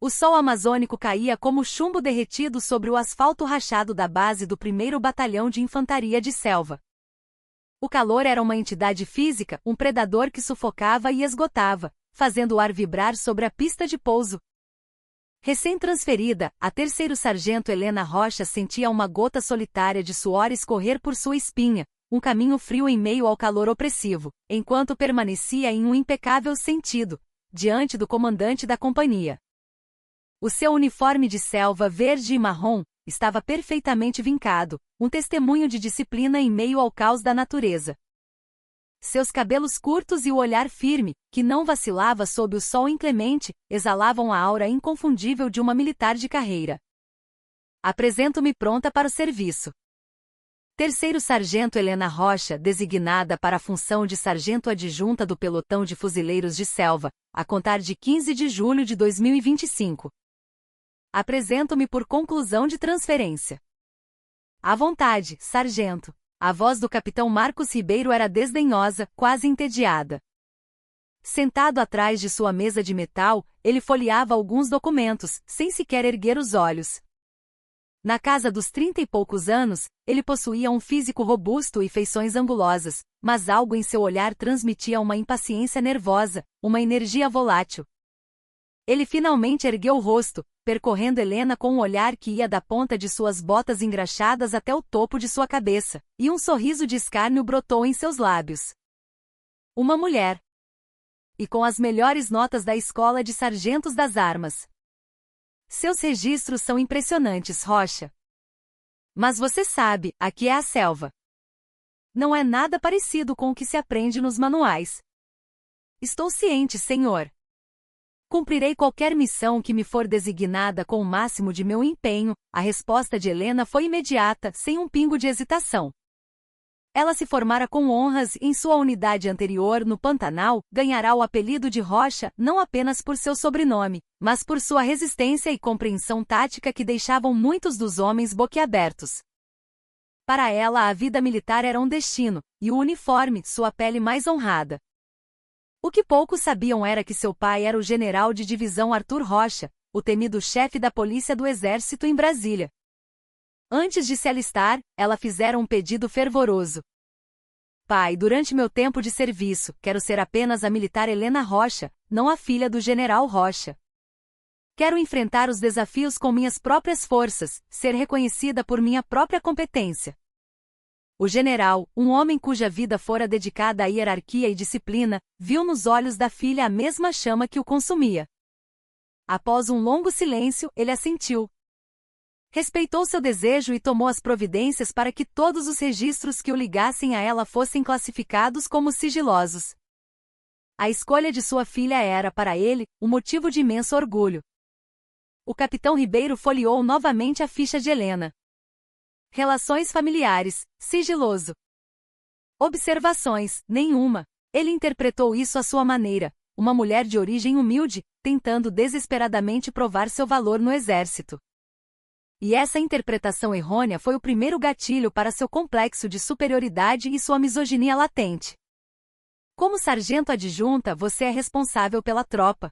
O sol amazônico caía como chumbo derretido sobre o asfalto rachado da base do 1º Batalhão de Infantaria de Selva. O calor era uma entidade física, um predador que sufocava e esgotava, fazendo o ar vibrar sobre a pista de pouso. Recém-transferida, a 3º Sargento Helena Rocha sentia uma gota solitária de suor escorrer por sua espinha, um caminho frio em meio ao calor opressivo, enquanto permanecia em um impecável sentido, diante do comandante da companhia. O seu uniforme de selva verde e marrom estava perfeitamente vincado, um testemunho de disciplina em meio ao caos da natureza. Seus cabelos curtos e o olhar firme, que não vacilava sob o sol inclemente, exalavam a aura inconfundível de uma militar de carreira. Apresento-me pronta para o serviço. 3º Sargento Helena Rocha, designada para a função de sargento adjunta do pelotão de fuzileiros de selva, a contar de 15 de julho de 2025. Apresento-me por conclusão de transferência. À vontade, sargento. A voz do capitão Marcos Ribeiro era desdenhosa, quase entediada. Sentado atrás de sua mesa de metal, ele folheava alguns documentos, sem sequer erguer os olhos. Na casa dos 30 e poucos anos, ele possuía um físico robusto e feições angulosas, mas algo em seu olhar transmitia uma impaciência nervosa, uma energia volátil. Ele finalmente ergueu o rosto, percorrendo Helena com um olhar que ia da ponta de suas botas engraxadas até o topo de sua cabeça, e um sorriso de escárnio brotou em seus lábios. Uma mulher. E com as melhores notas da Escola de Sargentos das Armas. Seus registros são impressionantes, Rocha. Mas você sabe, aqui é a selva. Não é nada parecido com o que se aprende nos manuais. Estou ciente, senhor. Cumprirei qualquer missão que me for designada com o máximo de meu empenho. A resposta de Helena foi imediata, sem um pingo de hesitação. Ela se formara com honras em sua unidade anterior no Pantanal, ganhará o apelido de Rocha não apenas por seu sobrenome, mas por sua resistência e compreensão tática que deixavam muitos dos homens boquiabertos. Para ela a vida militar era um destino, e o uniforme, sua pele mais honrada. O que poucos sabiam era que seu pai era o general de divisão Arthur Rocha, o temido chefe da polícia do exército em Brasília. Antes de se alistar, ela fizera um pedido fervoroso. Pai, durante meu tempo de serviço, quero ser apenas a militar Helena Rocha, não a filha do general Rocha. Quero enfrentar os desafios com minhas próprias forças, ser reconhecida por minha própria competência. O general, um homem cuja vida fora dedicada à hierarquia e disciplina, viu nos olhos da filha a mesma chama que o consumia. Após um longo silêncio, ele assentiu. Respeitou seu desejo e tomou as providências para que todos os registros que o ligassem a ela fossem classificados como sigilosos. A escolha de sua filha era, para ele, um motivo de imenso orgulho. O capitão Ribeiro folheou novamente a ficha de Helena. Relações familiares, sigiloso. Observações, nenhuma. Ele interpretou isso à sua maneira, uma mulher de origem humilde, tentando desesperadamente provar seu valor no exército. E essa interpretação errônea foi o primeiro gatilho para seu complexo de superioridade e sua misoginia latente. Como sargento adjunta, você é responsável pela tropa.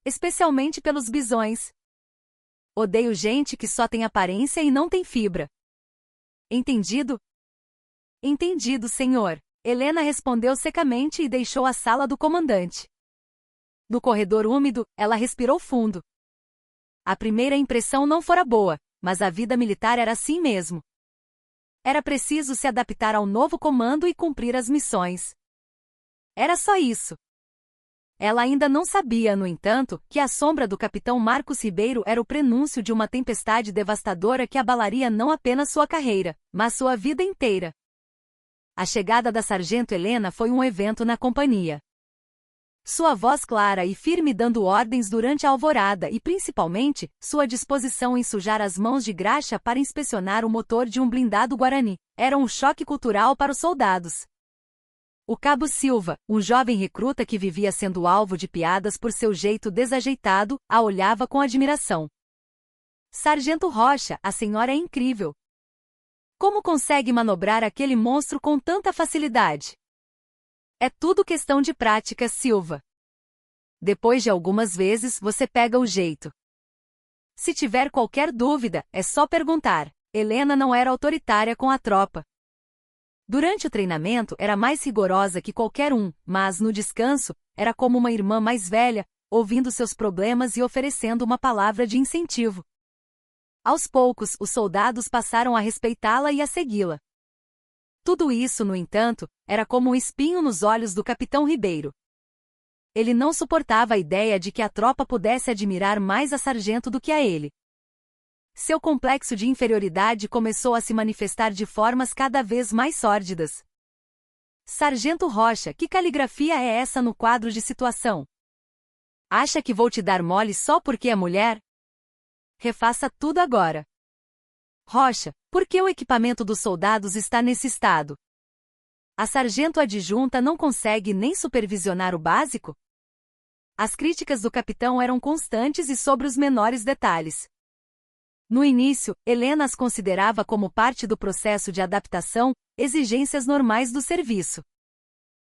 Especialmente pelos bisões. Odeio gente que só tem aparência e não tem fibra. Entendido? Entendido, senhor. Helena respondeu secamente e deixou a sala do comandante. No corredor úmido, ela respirou fundo. A primeira impressão não fora boa, mas a vida militar era assim mesmo. Era preciso se adaptar ao novo comando e cumprir as missões. Era só isso. Ela ainda não sabia, no entanto, que a sombra do capitão Marcos Ribeiro era o prenúncio de uma tempestade devastadora que abalaria não apenas sua carreira, mas sua vida inteira. A chegada da sargento Helena foi um evento na companhia. Sua voz clara e firme dando ordens durante a alvorada e, principalmente, sua disposição em sujar as mãos de graxa para inspecionar o motor de um blindado Guarani, era um choque cultural para os soldados. O cabo Silva, um jovem recruta que vivia sendo alvo de piadas por seu jeito desajeitado, a olhava com admiração. Sargento Rocha, a senhora é incrível. Como consegue manobrar aquele monstro com tanta facilidade? É tudo questão de prática, Silva. Depois de algumas vezes, você pega o jeito. Se tiver qualquer dúvida, é só perguntar. Helena não era autoritária com a tropa. Durante o treinamento, era mais rigorosa que qualquer um, mas, no descanso, era como uma irmã mais velha, ouvindo seus problemas e oferecendo uma palavra de incentivo. Aos poucos, os soldados passaram a respeitá-la e a segui-la. Tudo isso, no entanto, era como um espinho nos olhos do capitão Ribeiro. Ele não suportava a ideia de que a tropa pudesse admirar mais a sargento do que a ele. Seu complexo de inferioridade começou a se manifestar de formas cada vez mais sórdidas. Sargento Rocha, que caligrafia é essa no quadro de situação? Acha que vou te dar mole só porque é mulher? Refaça tudo agora. Rocha, por que o equipamento dos soldados está nesse estado? A sargento adjunta não consegue nem supervisionar o básico? As críticas do capitão eram constantes e sobre os menores detalhes. No início, Helena as considerava como parte do processo de adaptação, exigências normais do serviço.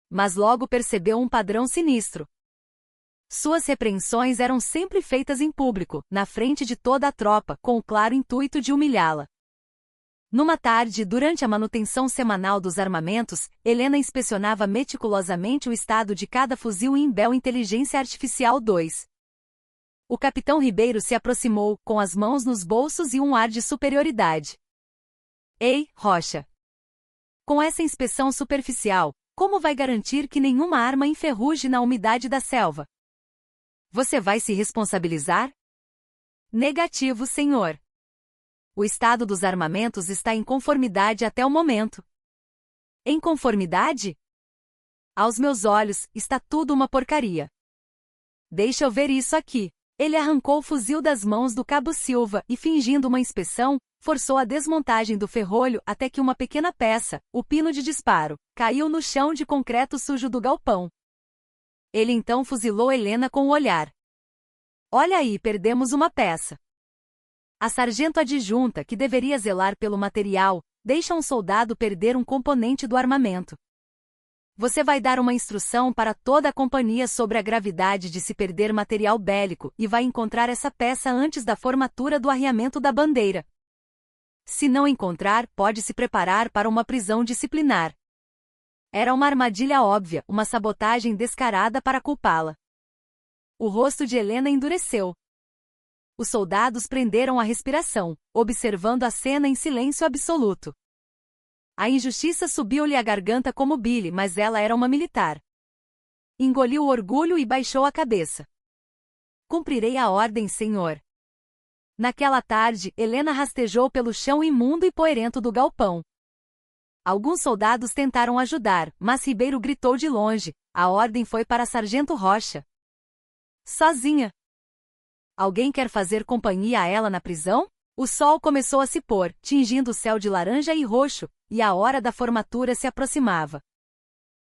Mas logo percebeu um padrão sinistro. Suas repreensões eram sempre feitas em público, na frente de toda a tropa, com o claro intuito de humilhá-la. Numa tarde, durante a manutenção semanal dos armamentos, Helena inspecionava meticulosamente o estado de cada fuzil Imbel Inteligência Artificial 2. O capitão Ribeiro se aproximou, com as mãos nos bolsos e um ar de superioridade. Ei, Rocha! Com essa inspeção superficial, como vai garantir que nenhuma arma enferruje na umidade da selva? Você vai se responsabilizar? Negativo, senhor. O estado dos armamentos está em conformidade até o momento. Em conformidade? Aos meus olhos, está tudo uma porcaria. Deixa eu ver isso aqui. Ele arrancou o fuzil das mãos do cabo Silva e, fingindo uma inspeção, forçou a desmontagem do ferrolho até que uma pequena peça, o pino de disparo, caiu no chão de concreto sujo do galpão. Ele então fuzilou Helena com o olhar. Olha aí, perdemos uma peça. A sargento adjunta, que deveria zelar pelo material, deixa um soldado perder um componente do armamento. Você vai dar uma instrução para toda a companhia sobre a gravidade de se perder material bélico e vai encontrar essa peça antes da formatura do arriamento da bandeira. Se não encontrar, pode se preparar para uma prisão disciplinar. Era uma armadilha óbvia, uma sabotagem descarada para culpá-la. O rosto de Helena endureceu. Os soldados prenderam a respiração, observando a cena em silêncio absoluto. A injustiça subiu-lhe à garganta como bile, mas ela era uma militar. Engoliu o orgulho e baixou a cabeça. Cumprirei a ordem, senhor. Naquela tarde, Helena rastejou pelo chão imundo e poeirento do galpão. Alguns soldados tentaram ajudar, mas Ribeiro gritou de longe. A ordem foi para Sargento Rocha. Sozinha. Alguém quer fazer companhia a ela na prisão? O sol começou a se pôr, tingindo o céu de laranja e roxo, e a hora da formatura se aproximava.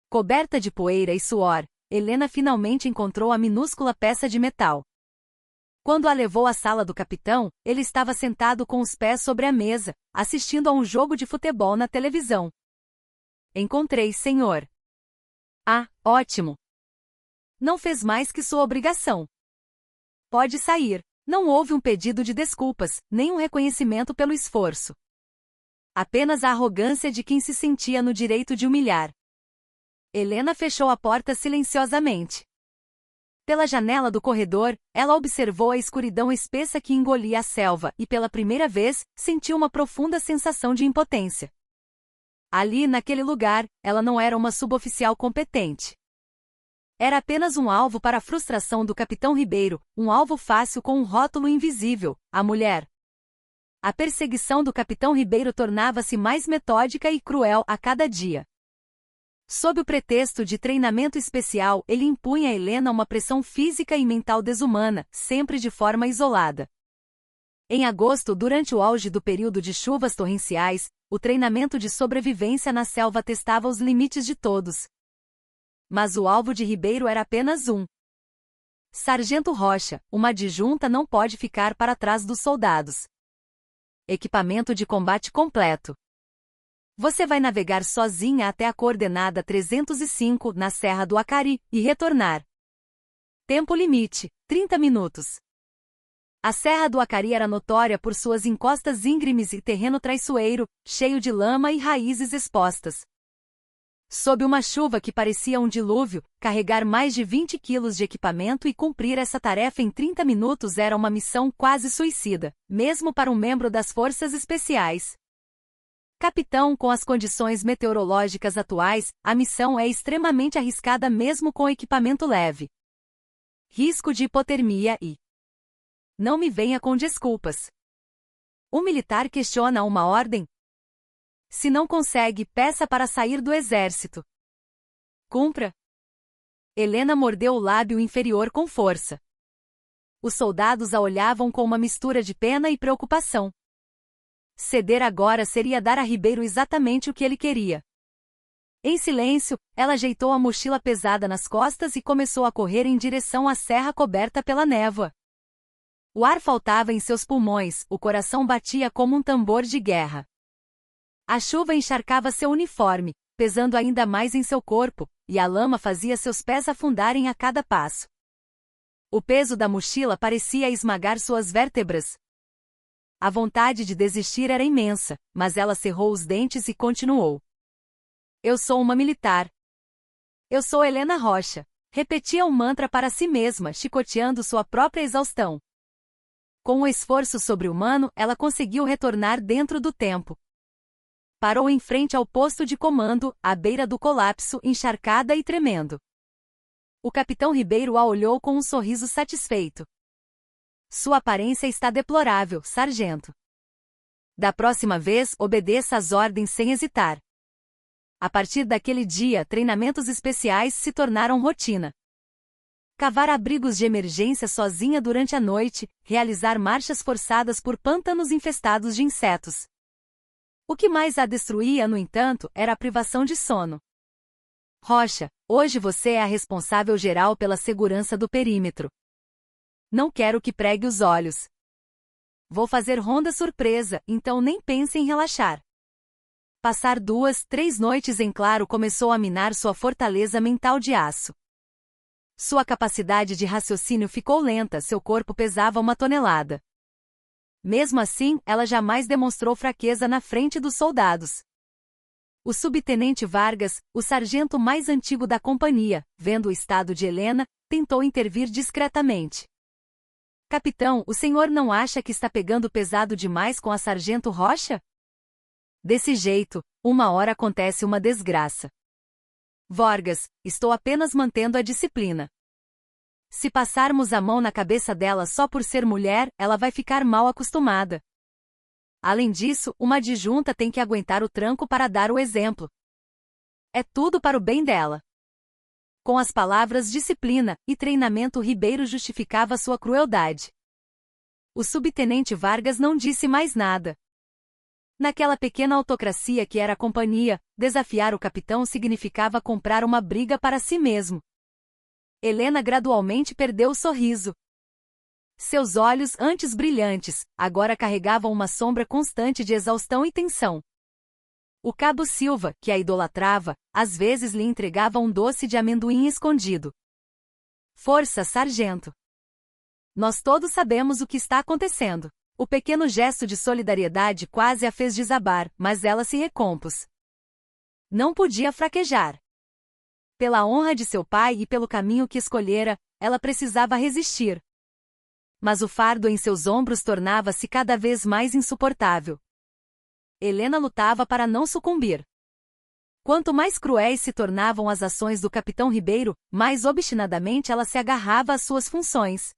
Coberta de poeira e suor, Helena finalmente encontrou a minúscula peça de metal. Quando a levou à sala do capitão, ele estava sentado com os pés sobre a mesa, assistindo a um jogo de futebol na televisão. Encontrei, senhor. Ah, ótimo. Não fez mais que sua obrigação. Pode sair. Não houve um pedido de desculpas, nem um reconhecimento pelo esforço. Apenas a arrogância de quem se sentia no direito de humilhar. Helena fechou a porta silenciosamente. Pela janela do corredor, ela observou a escuridão espessa que engolia a selva e, pela primeira vez, sentiu uma profunda sensação de impotência. Ali, naquele lugar, ela não era uma suboficial competente. Era apenas um alvo para a frustração do capitão Ribeiro, um alvo fácil com um rótulo invisível, a mulher. A perseguição do capitão Ribeiro tornava-se mais metódica e cruel a cada dia. Sob o pretexto de treinamento especial, ele impunha a Helena uma pressão física e mental desumana, sempre de forma isolada. Em agosto, durante o auge do período de chuvas torrenciais, o treinamento de sobrevivência na selva testava os limites de todos. Mas o alvo de Ribeiro era apenas um. Sargento Rocha, uma adjunta não pode ficar para trás dos soldados. Equipamento de combate completo. Você vai navegar sozinha até a coordenada 305 na Serra do Acari e retornar. Tempo limite: 30 minutos. A Serra do Acari era notória por suas encostas íngremes e terreno traiçoeiro, cheio de lama e raízes expostas. Sob uma chuva que parecia um dilúvio, carregar mais de 20 quilos de equipamento e cumprir essa tarefa em 30 minutos era uma missão quase suicida, mesmo para um membro das Forças Especiais. Capitão, com as condições meteorológicas atuais, a missão é extremamente arriscada mesmo com equipamento leve. Risco de hipotermia e... Não me venha com desculpas. O militar questiona uma ordem? Se não consegue, peça para sair do exército. Cumpra. Helena mordeu o lábio inferior com força. Os soldados a olhavam com uma mistura de pena e preocupação. Ceder agora seria dar a Ribeiro exatamente o que ele queria. Em silêncio, ela ajeitou a mochila pesada nas costas e começou a correr em direção à serra coberta pela névoa. O ar faltava em seus pulmões, o coração batia como um tambor de guerra. A chuva encharcava seu uniforme, pesando ainda mais em seu corpo, e a lama fazia seus pés afundarem a cada passo. O peso da mochila parecia esmagar suas vértebras. A vontade de desistir era imensa, mas ela cerrou os dentes e continuou. Eu sou uma militar. Eu sou Helena Rocha. Repetia um mantra para si mesma, chicoteando sua própria exaustão. Com um esforço sobre-humano, ela conseguiu retornar dentro do tempo. Parou em frente ao posto de comando, à beira do colapso, encharcada e tremendo. O capitão Ribeiro a olhou com um sorriso satisfeito. Sua aparência está deplorável, sargento. Da próxima vez, obedeça às ordens sem hesitar. A partir daquele dia, treinamentos especiais se tornaram rotina. Cavar abrigos de emergência sozinha durante a noite, realizar marchas forçadas por pântanos infestados de insetos. O que mais a destruía, no entanto, era a privação de sono. Rocha, hoje você é a responsável geral pela segurança do perímetro. Não quero que pregue os olhos. Vou fazer ronda surpresa, então nem pense em relaxar. Passar 2, 3 noites em claro começou a minar sua fortaleza mental de aço. Sua capacidade de raciocínio ficou lenta, seu corpo pesava 1 tonelada. Mesmo assim, ela jamais demonstrou fraqueza na frente dos soldados. O subtenente Vargas, o sargento mais antigo da companhia, vendo o estado de Helena, tentou intervir discretamente. Capitão, o senhor não acha que está pegando pesado demais com a sargento Rocha? Desse jeito, uma hora acontece uma desgraça. Vargas, estou apenas mantendo a disciplina. Se passarmos a mão na cabeça dela só por ser mulher, ela vai ficar mal acostumada. Além disso, uma adjunta tem que aguentar o tranco para dar o exemplo. É tudo para o bem dela. Com as palavras disciplina e treinamento, Ribeiro justificava sua crueldade. O subtenente Vargas não disse mais nada. Naquela pequena autocracia que era a companhia, desafiar o capitão significava comprar uma briga para si mesmo. Helena gradualmente perdeu o sorriso. Seus olhos, antes brilhantes, agora carregavam uma sombra constante de exaustão e tensão. O cabo Silva, que a idolatrava, às vezes lhe entregava um doce de amendoim escondido. Força, sargento! Nós todos sabemos o que está acontecendo. O pequeno gesto de solidariedade quase a fez desabar, mas ela se recompôs. Não podia fraquejar. Pela honra de seu pai e pelo caminho que escolhera, ela precisava resistir. Mas o fardo em seus ombros tornava-se cada vez mais insuportável. Helena lutava para não sucumbir. Quanto mais cruéis se tornavam as ações do capitão Ribeiro, mais obstinadamente ela se agarrava às suas funções.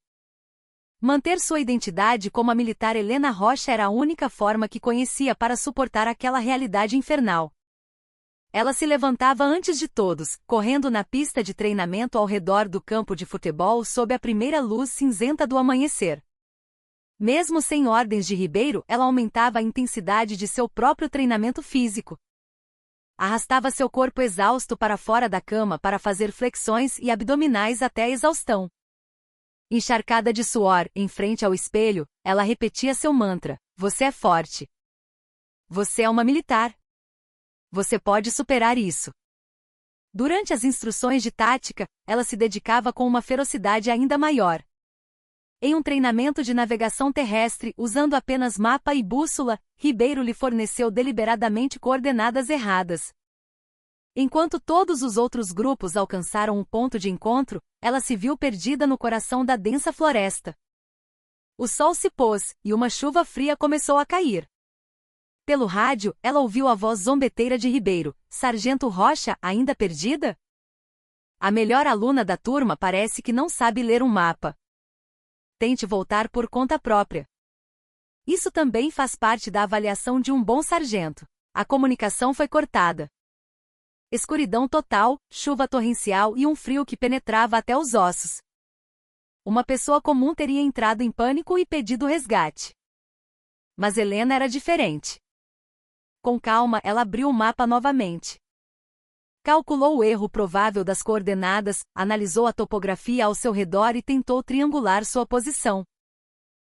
Manter sua identidade como a militar Helena Rocha era a única forma que conhecia para suportar aquela realidade infernal. Ela se levantava antes de todos, correndo na pista de treinamento ao redor do campo de futebol sob a primeira luz cinzenta do amanhecer. Mesmo sem ordens de Ribeiro, ela aumentava a intensidade de seu próprio treinamento físico. Arrastava seu corpo exausto para fora da cama para fazer flexões e abdominais até a exaustão. Encharcada de suor, em frente ao espelho, ela repetia seu mantra: você é forte. Você é uma militar. Você pode superar isso. Durante as instruções de tática, ela se dedicava com uma ferocidade ainda maior. Em um treinamento de navegação terrestre, usando apenas mapa e bússola, Ribeiro lhe forneceu deliberadamente coordenadas erradas. Enquanto todos os outros grupos alcançaram um ponto de encontro, ela se viu perdida no coração da densa floresta. O sol se pôs, e uma chuva fria começou a cair. Pelo rádio, ela ouviu a voz zombeteira de Ribeiro: Sargento Rocha, ainda perdida? A melhor aluna da turma parece que não sabe ler um mapa. Tente voltar por conta própria. Isso também faz parte da avaliação de um bom sargento. A comunicação foi cortada. Escuridão total, chuva torrencial e um frio que penetrava até os ossos. Uma pessoa comum teria entrado em pânico e pedido resgate. Mas Helena era diferente. Com calma, ela abriu o mapa novamente. Calculou o erro provável das coordenadas, analisou a topografia ao seu redor e tentou triangular sua posição.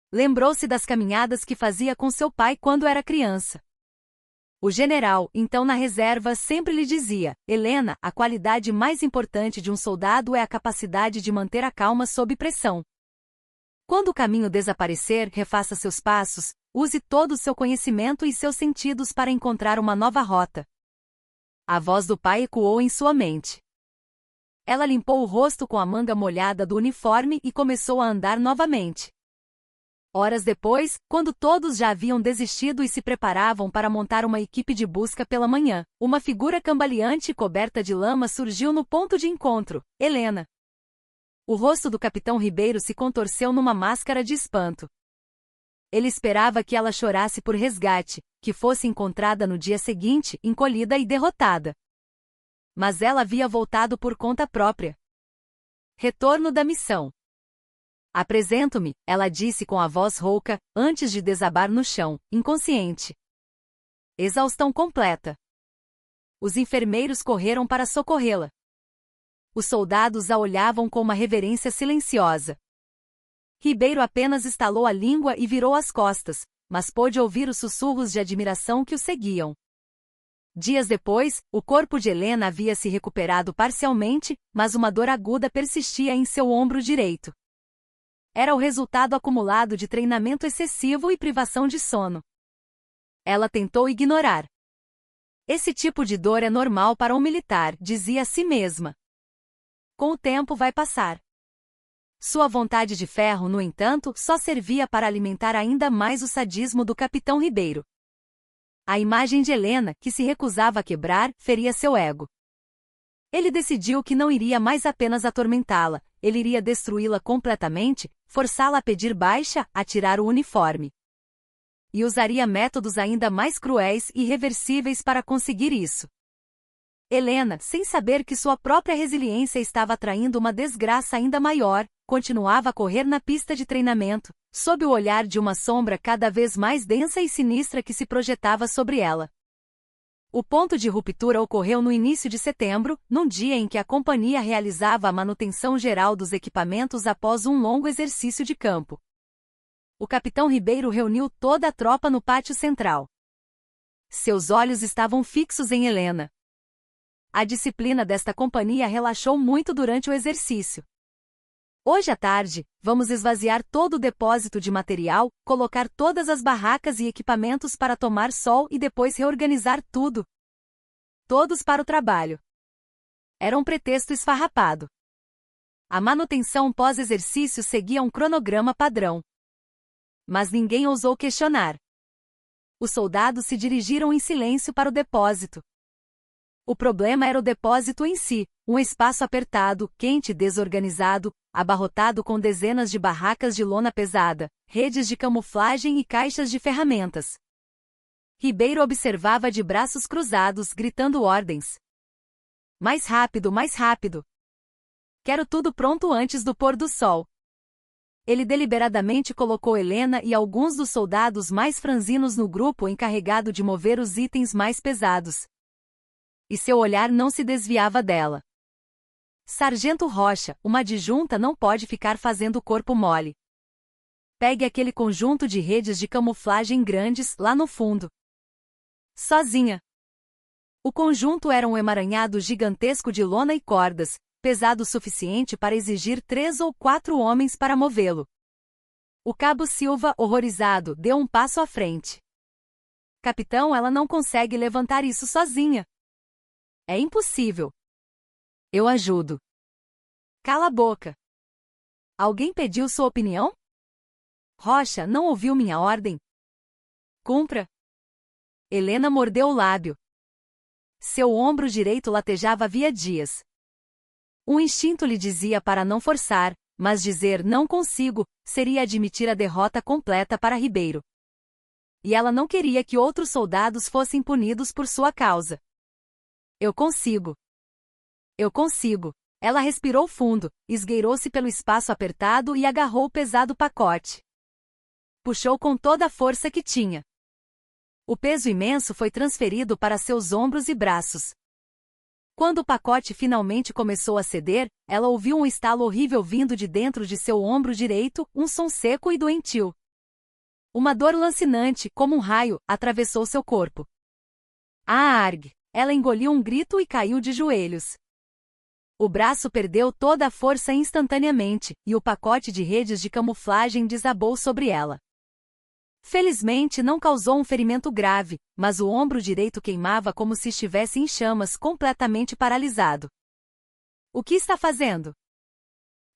Lembrou-se das caminhadas que fazia com seu pai quando era criança. O general, então na reserva, sempre lhe dizia: Helena, a qualidade mais importante de um soldado é a capacidade de manter a calma sob pressão. Quando o caminho desaparecer, refaça seus passos, use todo o seu conhecimento e seus sentidos para encontrar uma nova rota. A voz do pai ecoou em sua mente. Ela limpou o rosto com a manga molhada do uniforme e começou a andar novamente. Horas depois, quando todos já haviam desistido e se preparavam para montar uma equipe de busca pela manhã, uma figura cambaleante coberta de lama surgiu no ponto de encontro: Helena. O rosto do capitão Ribeiro se contorceu numa máscara de espanto. Ele esperava que ela chorasse por resgate, que fosse encontrada no dia seguinte, encolhida e derrotada. Mas ela havia voltado por conta própria. Retorno da missão. Apresento-me, ela disse com a voz rouca, antes de desabar no chão, inconsciente. Exaustão completa. Os enfermeiros correram para socorrê-la. Os soldados a olhavam com uma reverência silenciosa. Ribeiro apenas estalou a língua e virou as costas, mas pôde ouvir os sussurros de admiração que o seguiam. Dias depois, o corpo de Helena havia se recuperado parcialmente, mas uma dor aguda persistia em seu ombro direito. Era o resultado acumulado de treinamento excessivo e privação de sono. Ela tentou ignorar. Esse tipo de dor é normal para um militar, dizia a si mesma. Com o tempo vai passar. Sua vontade de ferro, no entanto, só servia para alimentar ainda mais o sadismo do capitão Ribeiro. A imagem de Helena, que se recusava a quebrar, feria seu ego. Ele decidiu que não iria mais apenas atormentá-la, ele iria destruí-la completamente, forçá-la a pedir baixa, a tirar o uniforme. E usaria métodos ainda mais cruéis e irreversíveis para conseguir isso. Helena, sem saber que sua própria resiliência estava atraindo uma desgraça ainda maior, continuava a correr na pista de treinamento, sob o olhar de uma sombra cada vez mais densa e sinistra que se projetava sobre ela. O ponto de ruptura ocorreu no início de setembro, num dia em que a companhia realizava a manutenção geral dos equipamentos após um longo exercício de campo. O capitão Ribeiro reuniu toda a tropa no pátio central. Seus olhos estavam fixos em Helena. A disciplina desta companhia relaxou muito durante o exercício. Hoje à tarde, vamos esvaziar todo o depósito de material, colocar todas as barracas e equipamentos para tomar sol e depois reorganizar tudo. Todos para o trabalho. Era um pretexto esfarrapado. A manutenção pós-exercício seguia um cronograma padrão. Mas ninguém ousou questionar. Os soldados se dirigiram em silêncio para o depósito. O problema era o depósito em si, um espaço apertado, quente e desorganizado, abarrotado com dezenas de barracas de lona pesada, redes de camuflagem e caixas de ferramentas. Ribeiro observava de braços cruzados, gritando ordens. Mais rápido, mais rápido! Quero tudo pronto antes do pôr do sol. Ele deliberadamente colocou Helena e alguns dos soldados mais franzinos no grupo encarregado de mover os itens mais pesados. E seu olhar não se desviava dela. Sargento Rocha, uma adjunta não pode ficar fazendo corpo mole. Pegue aquele conjunto de redes de camuflagem grandes lá no fundo. Sozinha. O conjunto era um emaranhado gigantesco de lona e cordas, pesado o suficiente para exigir 3 ou 4 homens para movê-lo. O cabo Silva, horrorizado, deu um passo à frente. Capitão, ela não consegue levantar isso sozinha. É impossível. Eu ajudo. Cala a boca. Alguém pediu sua opinião? Rocha, não ouviu minha ordem? Cumpra. Helena mordeu o lábio. Seu ombro direito latejava havia dias. Um instinto lhe dizia para não forçar, mas dizer não consigo seria admitir a derrota completa para Ribeiro. E ela não queria que outros soldados fossem punidos por sua causa. Eu consigo. Eu consigo. Ela respirou fundo, esgueirou-se pelo espaço apertado e agarrou o pesado pacote. Puxou com toda a força que tinha. O peso imenso foi transferido para seus ombros e braços. Quando o pacote finalmente começou a ceder, ela ouviu um estalo horrível vindo de dentro de seu ombro direito, um som seco e doentio. Uma dor lancinante, como um raio, atravessou seu corpo. Arg! Ela engoliu um grito e caiu de joelhos. O braço perdeu toda a força instantaneamente, e o pacote de redes de camuflagem desabou sobre ela. Felizmente não causou um ferimento grave, mas o ombro direito queimava como se estivesse em chamas, completamente paralisado. O que está fazendo?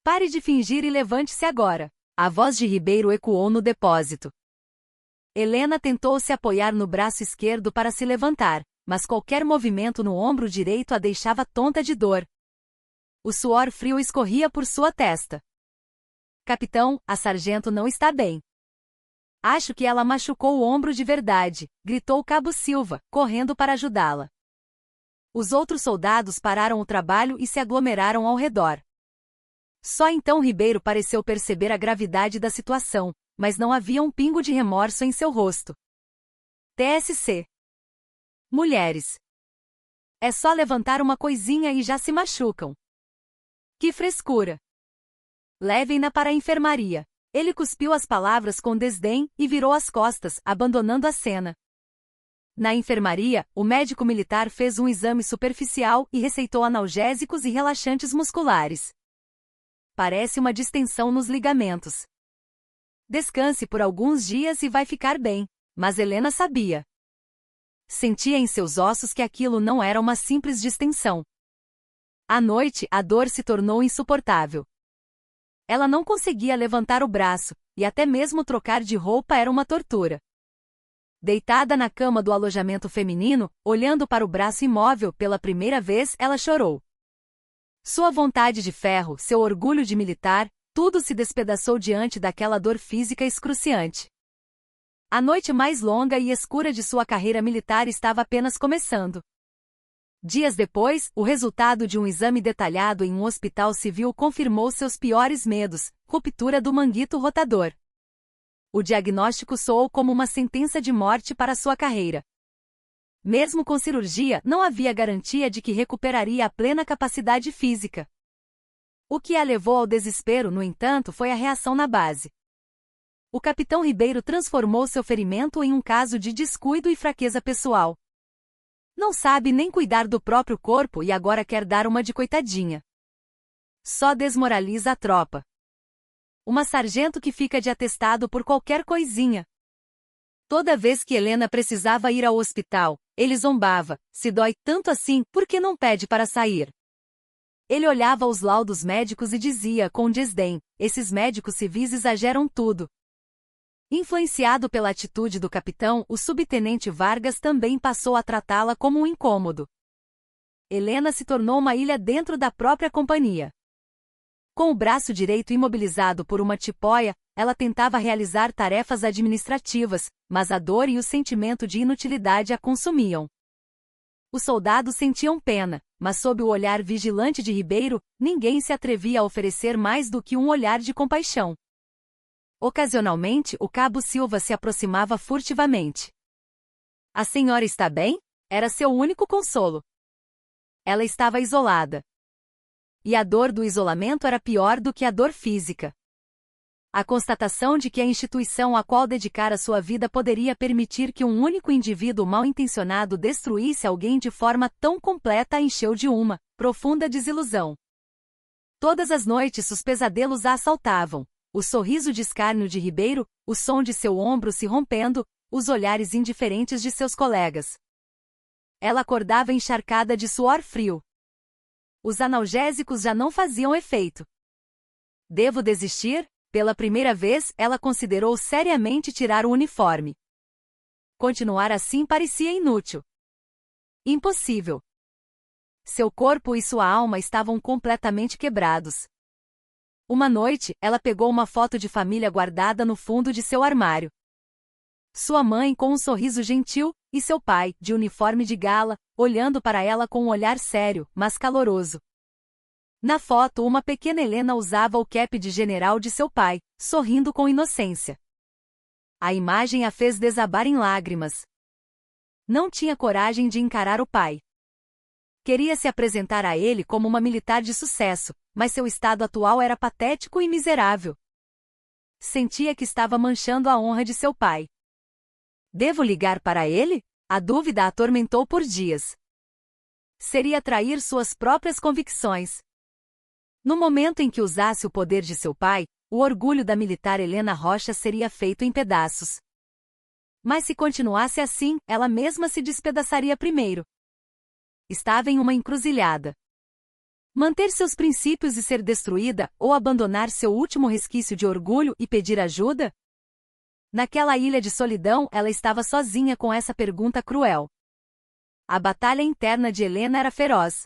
Pare de fingir e levante-se agora. A voz de Ribeiro ecoou no depósito. Helena tentou se apoiar no braço esquerdo para se levantar, mas qualquer movimento no ombro direito a deixava tonta de dor. O suor frio escorria por sua testa. Capitão, a sargento não está bem. Acho que ela machucou o ombro de verdade, gritou Cabo Silva, correndo para ajudá-la. Os outros soldados pararam o trabalho e se aglomeraram ao redor. Só então Ribeiro pareceu perceber a gravidade da situação, mas não havia um pingo de remorso em seu rosto. TSC. Mulheres. É só levantar uma coisinha e já se machucam. Que frescura. Levem-na para a enfermaria. Ele cuspiu as palavras com desdém e virou as costas, abandonando a cena. Na enfermaria, o médico militar fez um exame superficial e receitou analgésicos e relaxantes musculares. Parece uma distensão nos ligamentos. Descanse por alguns dias e vai ficar bem, mas Helena sabia. Sentia em seus ossos que aquilo não era uma simples distensão. À noite, a dor se tornou insuportável. Ela não conseguia levantar o braço, e até mesmo trocar de roupa era uma tortura. Deitada na cama do alojamento feminino, olhando para o braço imóvel pela primeira vez, ela chorou. Sua vontade de ferro, seu orgulho de militar, tudo se despedaçou diante daquela dor física excruciante. A noite mais longa e escura de sua carreira militar estava apenas começando. Dias depois, o resultado de um exame detalhado em um hospital civil confirmou seus piores medos: ruptura do manguito rotador. O diagnóstico soou como uma sentença de morte para sua carreira. Mesmo com cirurgia, não havia garantia de que recuperaria a plena capacidade física. O que a levou ao desespero, no entanto, foi a reação na base. O capitão Ribeiro transformou seu ferimento em um caso de descuido e fraqueza pessoal. Não sabe nem cuidar do próprio corpo e agora quer dar uma de coitadinha. Só desmoraliza a tropa. Uma sargento que fica de atestado por qualquer coisinha. Toda vez que Helena precisava ir ao hospital, ele zombava: se dói tanto assim, por que não pede para sair? Ele olhava os laudos médicos e dizia com desdém: esses médicos civis exageram tudo. Influenciado pela atitude do capitão, o subtenente Vargas também passou a tratá-la como um incômodo. Helena se tornou uma ilha dentro da própria companhia. Com o braço direito imobilizado por uma tipóia, ela tentava realizar tarefas administrativas, mas a dor e o sentimento de inutilidade a consumiam. Os soldados sentiam pena, mas sob o olhar vigilante de Ribeiro, ninguém se atrevia a oferecer mais do que um olhar de compaixão. Ocasionalmente, o cabo Silva se aproximava furtivamente. A senhora está bem? Era seu único consolo. Ela estava isolada. E a dor do isolamento era pior do que a dor física. A constatação de que a instituição a qual dedicara sua vida poderia permitir que um único indivíduo mal-intencionado destruísse alguém de forma tão completa a encheu de uma profunda desilusão. Todas as noites os pesadelos a assaltavam, o sorriso de escárnio de Ribeiro, o som de seu ombro se rompendo, os olhares indiferentes de seus colegas. Ela acordava encharcada de suor frio. Os analgésicos já não faziam efeito. Devo desistir? Pela primeira vez, ela considerou seriamente tirar o uniforme. Continuar assim parecia inútil. Impossível. Seu corpo e sua alma estavam completamente quebrados. Uma noite, ela pegou uma foto de família guardada no fundo de seu armário. Sua mãe com um sorriso gentil, e seu pai, de uniforme de gala, olhando para ela com um olhar sério, mas caloroso. Na foto, uma pequena Helena usava o cap de general de seu pai, sorrindo com inocência. A imagem a fez desabar em lágrimas. Não tinha coragem de encarar o pai. Queria se apresentar a ele como uma militar de sucesso, mas seu estado atual era patético e miserável. Sentia que estava manchando a honra de seu pai. Devo ligar para ele? A dúvida a atormentou por dias. Seria trair suas próprias convicções. No momento em que usasse o poder de seu pai, o orgulho da militar Helena Rocha seria feito em pedaços. Mas se continuasse assim, ela mesma se despedaçaria primeiro. Estava em uma encruzilhada. Manter seus princípios e ser destruída, ou abandonar seu último resquício de orgulho e pedir ajuda? Naquela ilha de solidão, ela estava sozinha com essa pergunta cruel. A batalha interna de Helena era feroz.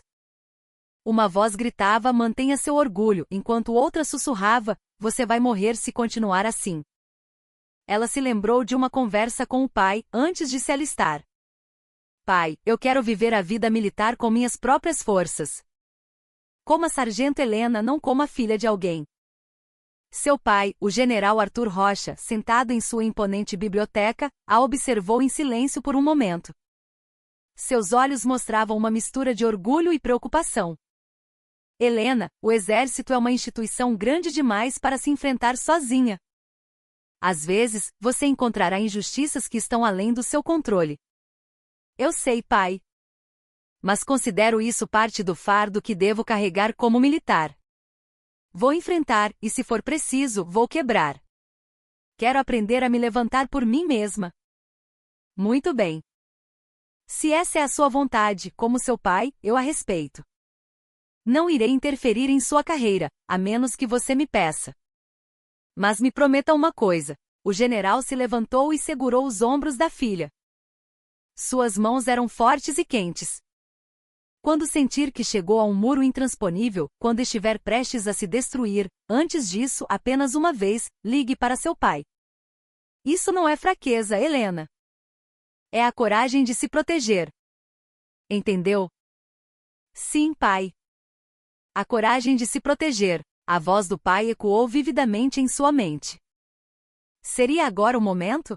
Uma voz gritava: mantenha seu orgulho, enquanto outra sussurrava: você vai morrer se continuar assim. Ela se lembrou de uma conversa com o pai, antes de se alistar. Pai, eu quero viver a vida militar com minhas próprias forças. Como a sargento Helena, não como a filha de alguém. Seu pai, o general Arthur Rocha, sentado em sua imponente biblioteca, a observou em silêncio por um momento. Seus olhos mostravam uma mistura de orgulho e preocupação. Helena, o exército é uma instituição grande demais para se enfrentar sozinha. Às vezes, você encontrará injustiças que estão além do seu controle. Eu sei, pai. Mas considero isso parte do fardo que devo carregar como militar. Vou enfrentar, e se for preciso, vou quebrar. Quero aprender a me levantar por mim mesma. Muito bem. Se essa é a sua vontade, como seu pai, eu a respeito. Não irei interferir em sua carreira, a menos que você me peça. Mas me prometa uma coisa. O general se levantou e segurou os ombros da filha. Suas mãos eram fortes e quentes. Quando sentir que chegou a um muro intransponível, quando estiver prestes a se destruir, antes disso, apenas uma vez, ligue para seu pai. Isso não é fraqueza, Helena. É a coragem de se proteger. Entendeu? Sim, pai. A coragem de se proteger. A voz do pai ecoou vividamente em sua mente. Seria agora o momento?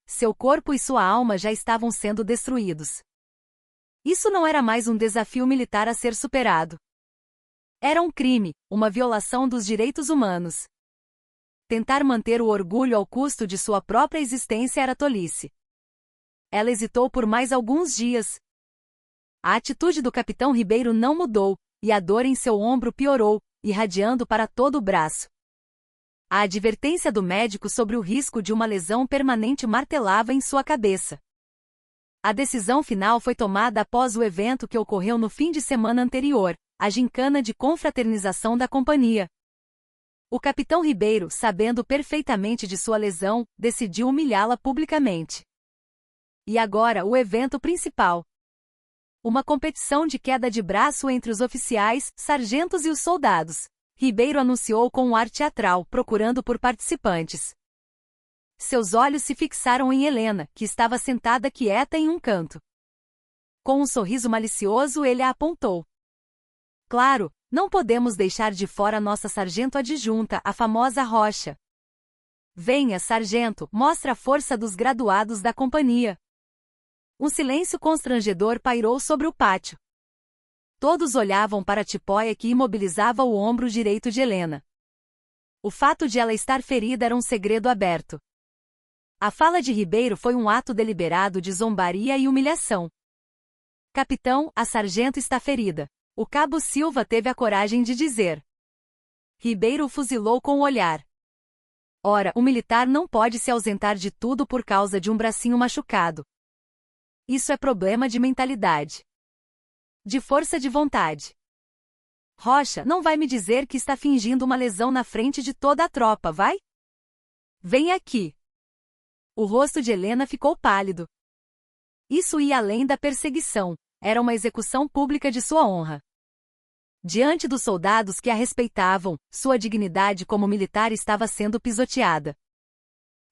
Seu corpo e sua alma já estavam sendo destruídos. Isso não era mais um desafio militar a ser superado. Era um crime, uma violação dos direitos humanos. Tentar manter o orgulho ao custo de sua própria existência era tolice. Ela hesitou por mais alguns dias. A atitude do capitão Ribeiro não mudou, e a dor em seu ombro piorou, irradiando para todo o braço. A advertência do médico sobre o risco de uma lesão permanente martelava em sua cabeça. A decisão final foi tomada após o evento que ocorreu no fim de semana anterior, a gincana de confraternização da companhia. O capitão Ribeiro, sabendo perfeitamente de sua lesão, decidiu humilhá-la publicamente. E agora o evento principal. Uma competição de queda de braço entre os oficiais, sargentos e os soldados. Ribeiro anunciou com um ar teatral, procurando por participantes. Seus olhos se fixaram em Helena, que estava sentada quieta em um canto. Com um sorriso malicioso ele a apontou. Claro, não podemos deixar de fora nossa sargento adjunta, a famosa Rocha. Venha, sargento, mostra a força dos graduados da companhia. Um silêncio constrangedor pairou sobre o pátio. Todos olhavam para a tipóia que imobilizava o ombro direito de Helena. O fato de ela estar ferida era um segredo aberto. A fala de Ribeiro foi um ato deliberado de zombaria e humilhação. Capitão, a sargento está ferida. O cabo Silva teve a coragem de dizer. Ribeiro o fuzilou com o olhar. Ora, o militar não pode se ausentar de tudo por causa de um bracinho machucado. Isso é problema de mentalidade. De força de vontade. Rocha, não vai me dizer que está fingindo uma lesão na frente de toda a tropa, vai? Vem aqui. O rosto de Helena ficou pálido. Isso ia além da perseguição, era uma execução pública de sua honra. Diante dos soldados que a respeitavam, sua dignidade como militar estava sendo pisoteada.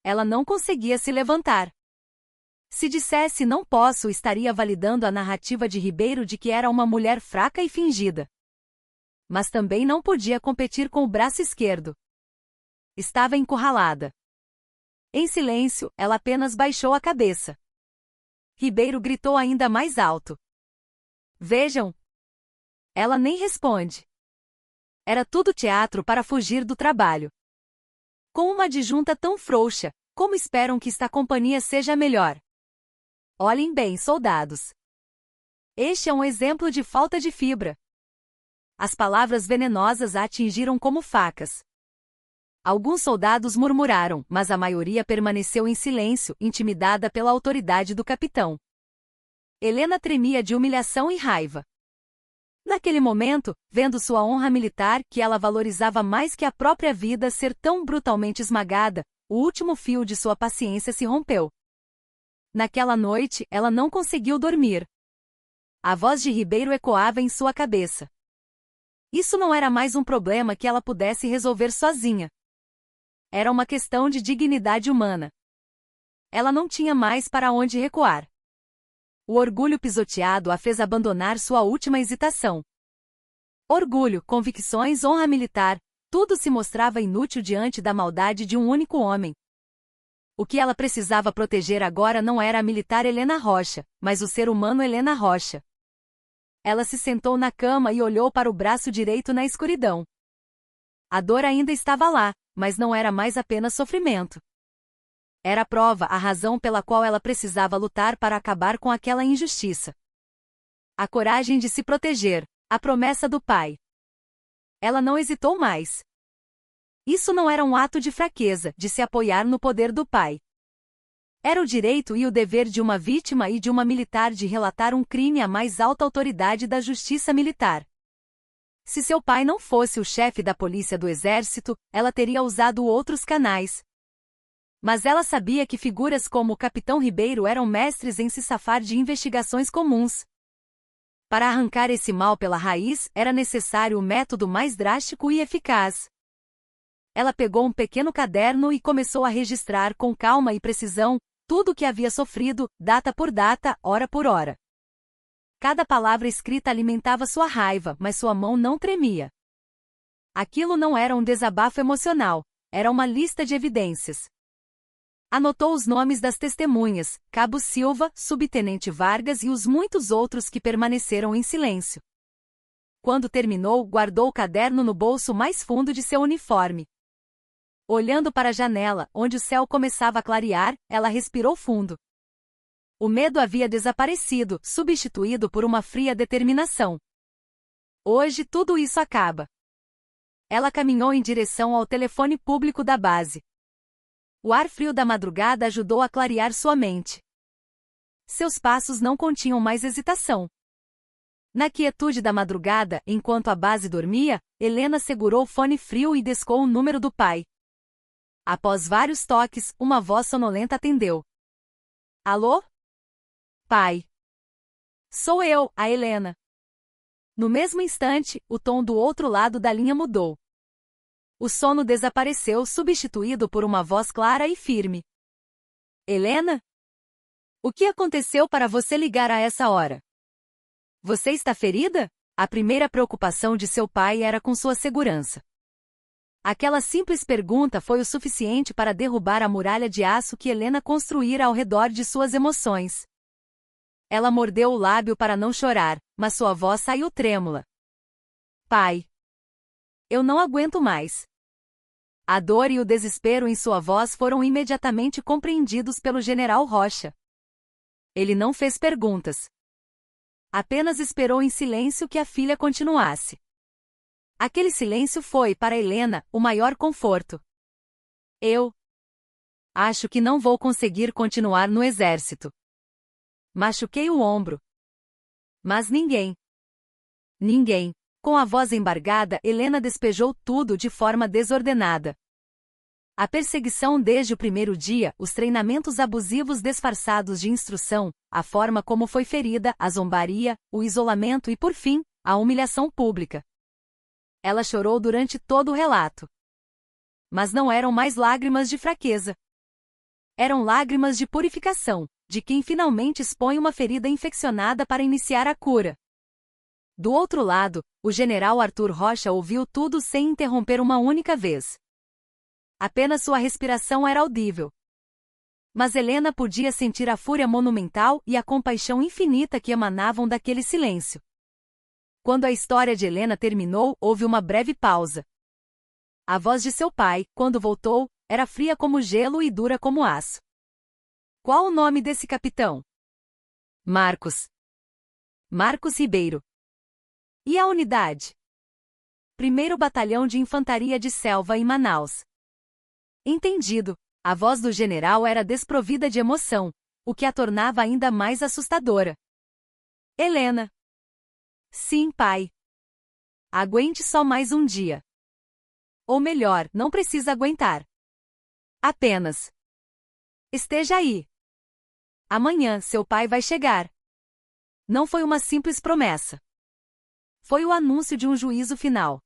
Ela não conseguia se levantar. Se dissesse não posso, estaria validando a narrativa de Ribeiro de que era uma mulher fraca e fingida. Mas também não podia competir com o braço esquerdo. Estava encurralada. Em silêncio, ela apenas baixou a cabeça. Ribeiro gritou ainda mais alto. Vejam! Ela nem responde. Era tudo teatro para fugir do trabalho. Com uma adjunta tão frouxa, como esperam que esta companhia seja melhor? Olhem bem, soldados. Este é um exemplo de falta de fibra. As palavras venenosas a atingiram como facas. Alguns soldados murmuraram, mas a maioria permaneceu em silêncio, intimidada pela autoridade do capitão. Helena tremia de humilhação e raiva. Naquele momento, vendo sua honra militar, que ela valorizava mais que a própria vida, ser tão brutalmente esmagada, o último fio de sua paciência se rompeu. Naquela noite, ela não conseguiu dormir. A voz de Ribeiro ecoava em sua cabeça. Isso não era mais um problema que ela pudesse resolver sozinha. Era uma questão de dignidade humana. Ela não tinha mais para onde recuar. O orgulho pisoteado a fez abandonar sua última hesitação. Orgulho, convicções, honra militar, tudo se mostrava inútil diante da maldade de um único homem. O que ela precisava proteger agora não era a militar Helena Rocha, mas o ser humano Helena Rocha. Ela se sentou na cama e olhou para o braço direito na escuridão. A dor ainda estava lá, mas não era mais apenas sofrimento. Era a prova, a razão pela qual ela precisava lutar para acabar com aquela injustiça. A coragem de se proteger, a promessa do pai. Ela não hesitou mais. Isso não era um ato de fraqueza, de se apoiar no poder do pai. Era o direito e o dever de uma vítima e de uma militar de relatar um crime à mais alta autoridade da justiça militar. Se seu pai não fosse o chefe da polícia do exército, ela teria usado outros canais. Mas ela sabia que figuras como o capitão Ribeiro eram mestres em se safar de investigações comuns. Para arrancar esse mal pela raiz, era necessário o método mais drástico e eficaz. Ela pegou um pequeno caderno e começou a registrar com calma e precisão tudo o que havia sofrido, data por data, hora por hora. Cada palavra escrita alimentava sua raiva, mas sua mão não tremia. Aquilo não era um desabafo emocional, era uma lista de evidências. Anotou os nomes das testemunhas, Cabo Silva, Subtenente Vargas e os muitos outros que permaneceram em silêncio. Quando terminou, guardou o caderno no bolso mais fundo de seu uniforme. Olhando para a janela, onde o céu começava a clarear, ela respirou fundo. O medo havia desaparecido, substituído por uma fria determinação. Hoje tudo isso acaba. Ela caminhou em direção ao telefone público da base. O ar frio da madrugada ajudou a clarear sua mente. Seus passos não continham mais hesitação. Na quietude da madrugada, enquanto a base dormia, Helena segurou o fone frio e descou o número do pai. Após vários toques, uma voz sonolenta atendeu. Alô? Pai. Sou eu, a Helena. No mesmo instante, o tom do outro lado da linha mudou. O sono desapareceu, substituído por uma voz clara e firme. Helena? O que aconteceu para você ligar a essa hora? Você está ferida? A primeira preocupação de seu pai era com sua segurança. Aquela simples pergunta foi o suficiente para derrubar a muralha de aço que Helena construíra ao redor de suas emoções. Ela mordeu o lábio para não chorar, mas sua voz saiu trêmula. Pai. Eu não aguento mais. A dor e o desespero em sua voz foram imediatamente compreendidos pelo general Rocha. Ele não fez perguntas. Apenas esperou em silêncio que a filha continuasse. Aquele silêncio foi, para Helena, o maior conforto. Eu acho que não vou conseguir continuar no exército. Machuquei o ombro. Mas ninguém. Com a voz embargada, Helena despejou tudo de forma desordenada. A perseguição desde o primeiro dia, os treinamentos abusivos disfarçados de instrução, a forma como foi ferida, a zombaria, o isolamento e, por fim, a humilhação pública. Ela chorou durante todo o relato. Mas não eram mais lágrimas de fraqueza. Eram lágrimas de purificação, de quem finalmente expõe uma ferida infeccionada para iniciar a cura. Do outro lado, o general Arthur Rocha ouviu tudo sem interromper uma única vez. Apenas sua respiração era audível. Mas Helena podia sentir a fúria monumental e a compaixão infinita que emanavam daquele silêncio. Quando a história de Helena terminou, houve uma breve pausa. A voz de seu pai, quando voltou, era fria como gelo e dura como aço. Qual o nome desse capitão? Marcos. Marcos Ribeiro. E a unidade? 1º Batalhão de Infantaria de Selva em Manaus. Entendido. A voz do general era desprovida de emoção, o que a tornava ainda mais assustadora. Helena. Sim, pai. Aguente só mais um dia. Ou melhor, não precisa aguentar. Apenas esteja aí. Amanhã seu pai vai chegar. Não foi uma simples promessa. Foi o anúncio de um juízo final.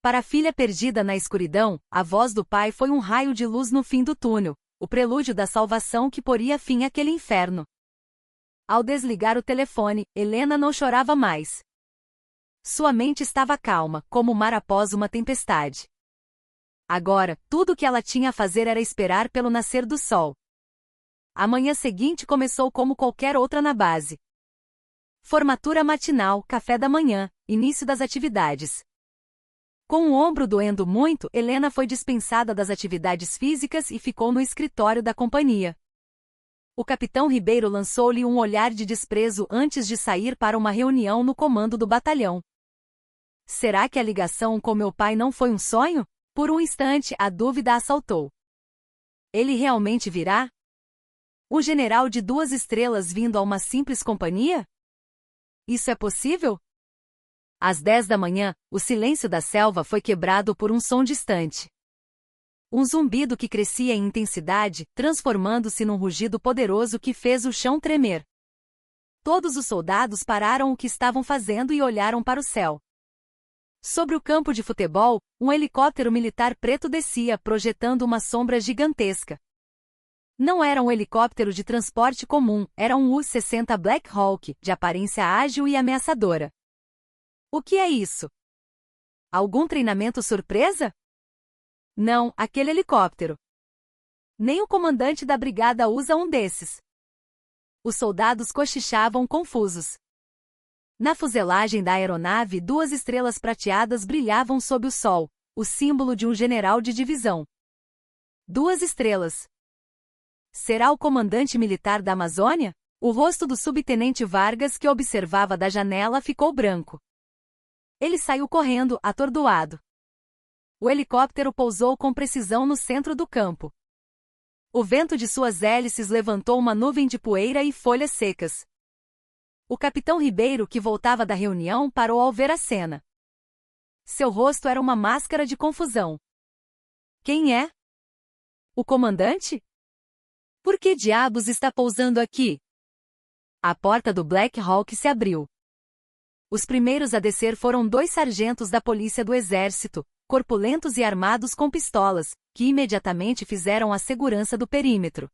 Para a filha perdida na escuridão, a voz do pai foi um raio de luz no fim do túnel, o prelúdio da salvação que poria fim àquele inferno. Ao desligar o telefone, Helena não chorava mais. Sua mente estava calma, como o mar após uma tempestade. Agora, tudo o que ela tinha a fazer era esperar pelo nascer do sol. A manhã seguinte começou como qualquer outra na base. Formatura matinal, café da manhã, início das atividades. Com o ombro doendo muito, Helena foi dispensada das atividades físicas e ficou no escritório da companhia. O capitão Ribeiro lançou-lhe um olhar de desprezo antes de sair para uma reunião no comando do batalhão. Será que a ligação com meu pai não foi um sonho? Por um instante, a dúvida a assaltou. Ele realmente virá? Um general de 2 estrelas vindo a uma simples companhia? Isso é possível? Às 10 da manhã, o silêncio da selva foi quebrado por um som distante. Um zumbido que crescia em intensidade, transformando-se num rugido poderoso que fez o chão tremer. Todos os soldados pararam o que estavam fazendo e olharam para o céu. Sobre o campo de futebol, um helicóptero militar preto descia, projetando uma sombra gigantesca. Não era um helicóptero de transporte comum, era um U-60 Black Hawk, de aparência ágil e ameaçadora. O que é isso? Algum treinamento surpresa? Não, aquele helicóptero. Nem o comandante da brigada usa um desses. Os soldados cochichavam confusos. Na fuselagem da aeronave, 2 estrelas prateadas brilhavam sob o sol, o símbolo de um general de divisão. 2 estrelas. Será o comandante militar da Amazônia? O rosto do subtenente Vargas, que observava da janela, ficou branco. Ele saiu correndo, atordoado. O helicóptero pousou com precisão no centro do campo. O vento de suas hélices levantou uma nuvem de poeira e folhas secas. O capitão Ribeiro, que voltava da reunião, parou ao ver a cena. Seu rosto era uma máscara de confusão. Quem é? O comandante? Por que diabos está pousando aqui? A porta do Black Hawk se abriu. Os primeiros a descer foram 2 sargentos da polícia do exército, corpulentos e armados com pistolas, que imediatamente fizeram a segurança do perímetro.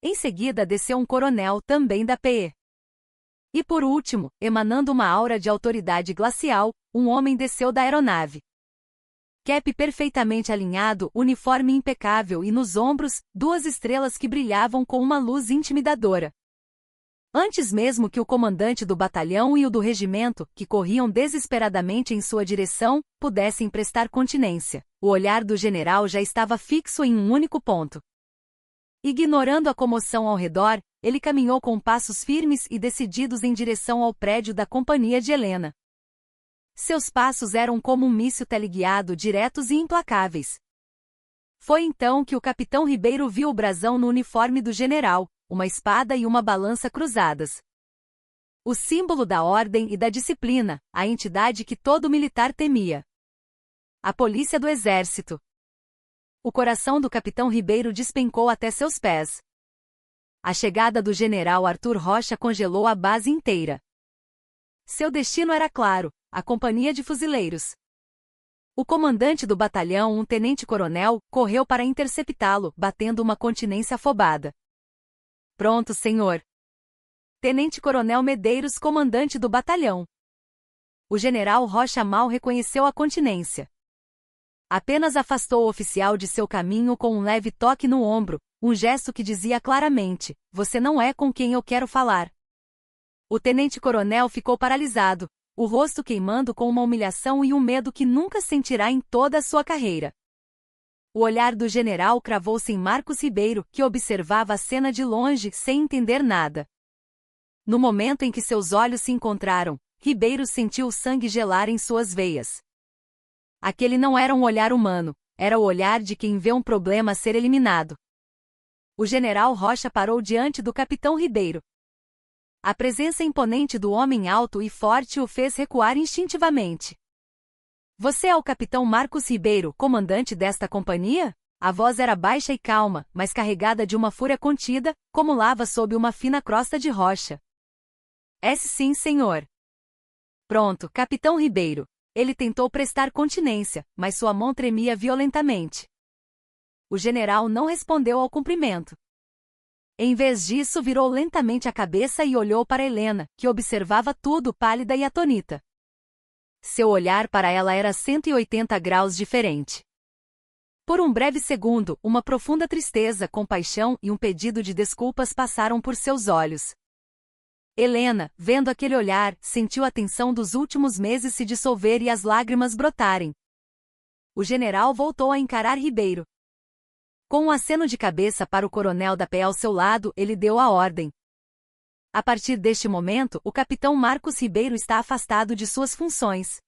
Em seguida desceu um coronel, também da PE. E por último, emanando uma aura de autoridade glacial, um homem desceu da aeronave. Cap perfeitamente alinhado, uniforme impecável e nos ombros, 2 estrelas que brilhavam com uma luz intimidadora. Antes mesmo que o comandante do batalhão e o do regimento, que corriam desesperadamente em sua direção, pudessem prestar continência, o olhar do general já estava fixo em um único ponto. Ignorando a comoção ao redor, ele caminhou com passos firmes e decididos em direção ao prédio da companhia de Helena. Seus passos eram como um míssil teleguiado, diretos e implacáveis. Foi então que o capitão Ribeiro viu o brasão no uniforme do general, uma espada e uma balança cruzadas. O símbolo da ordem e da disciplina, a entidade que todo militar temia. A polícia do exército. O coração do capitão Ribeiro despencou até seus pés. A chegada do general Arthur Rocha congelou a base inteira. Seu destino era claro, a companhia de fuzileiros. O comandante do batalhão, um tenente-coronel, correu para interceptá-lo, batendo uma continência afobada. Pronto, senhor. Tenente-coronel Medeiros, comandante do batalhão. O general Rocha mal reconheceu a continência. Apenas afastou o oficial de seu caminho com um leve toque no ombro, um gesto que dizia claramente: você não é com quem eu quero falar. O tenente-coronel ficou paralisado, o rosto queimando com uma humilhação e um medo que nunca sentirá em toda a sua carreira. O olhar do general cravou-se em Marcos Ribeiro, que observava a cena de longe, sem entender nada. No momento em que seus olhos se encontraram, Ribeiro sentiu o sangue gelar em suas veias. Aquele não era um olhar humano, era o olhar de quem vê um problema ser eliminado. O general Rocha parou diante do capitão Ribeiro. A presença imponente do homem alto e forte o fez recuar instintivamente. Você é o capitão Marcos Ribeiro, comandante desta companhia? A voz era baixa e calma, mas carregada de uma fúria contida, como lava sob uma fina crosta de rocha. Sim, senhor. Pronto, capitão Ribeiro. Ele tentou prestar continência, mas sua mão tremia violentamente. O general não respondeu ao cumprimento. Em vez disso, virou lentamente a cabeça e olhou para Helena, que observava tudo pálida e atonita. Seu olhar para ela era 180 graus diferente. Por um breve segundo, uma profunda tristeza, compaixão e um pedido de desculpas passaram por seus olhos. Helena, vendo aquele olhar, sentiu a tensão dos últimos meses se dissolver e as lágrimas brotarem. O general voltou a encarar Ribeiro. Com um aceno de cabeça para o coronel da PE ao seu lado, ele deu a ordem. A partir deste momento, o capitão Marcos Ribeiro está afastado de suas funções.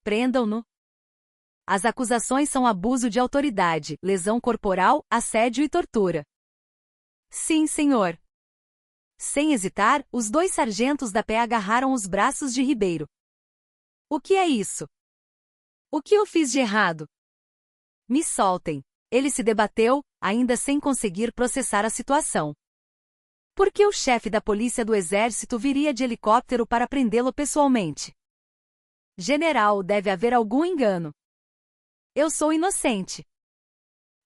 Prendam-no. As acusações são abuso de autoridade, lesão corporal, assédio e tortura. Sim, senhor. Sem hesitar, os dois sargentos da PE agarraram os braços de Ribeiro. O que é isso? O que eu fiz de errado? Me soltem. Ele se debateu, ainda sem conseguir processar a situação. Por que o chefe da polícia do exército viria de helicóptero para prendê-lo pessoalmente? General, deve haver algum engano. Eu sou inocente.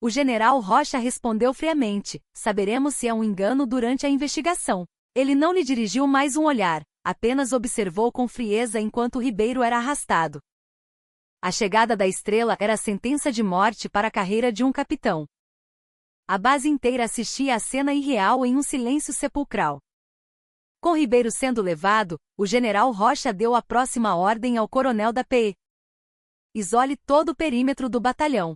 O general Rocha respondeu friamente: saberemos se é um engano durante a investigação. Ele não lhe dirigiu mais um olhar, apenas observou com frieza enquanto Ribeiro era arrastado. A chegada da estrela era a sentença de morte para a carreira de um capitão. A base inteira assistia à cena irreal em um silêncio sepulcral. Com Ribeiro sendo levado, o general Rocha deu a próxima ordem ao coronel da PE. Isole todo o perímetro do batalhão.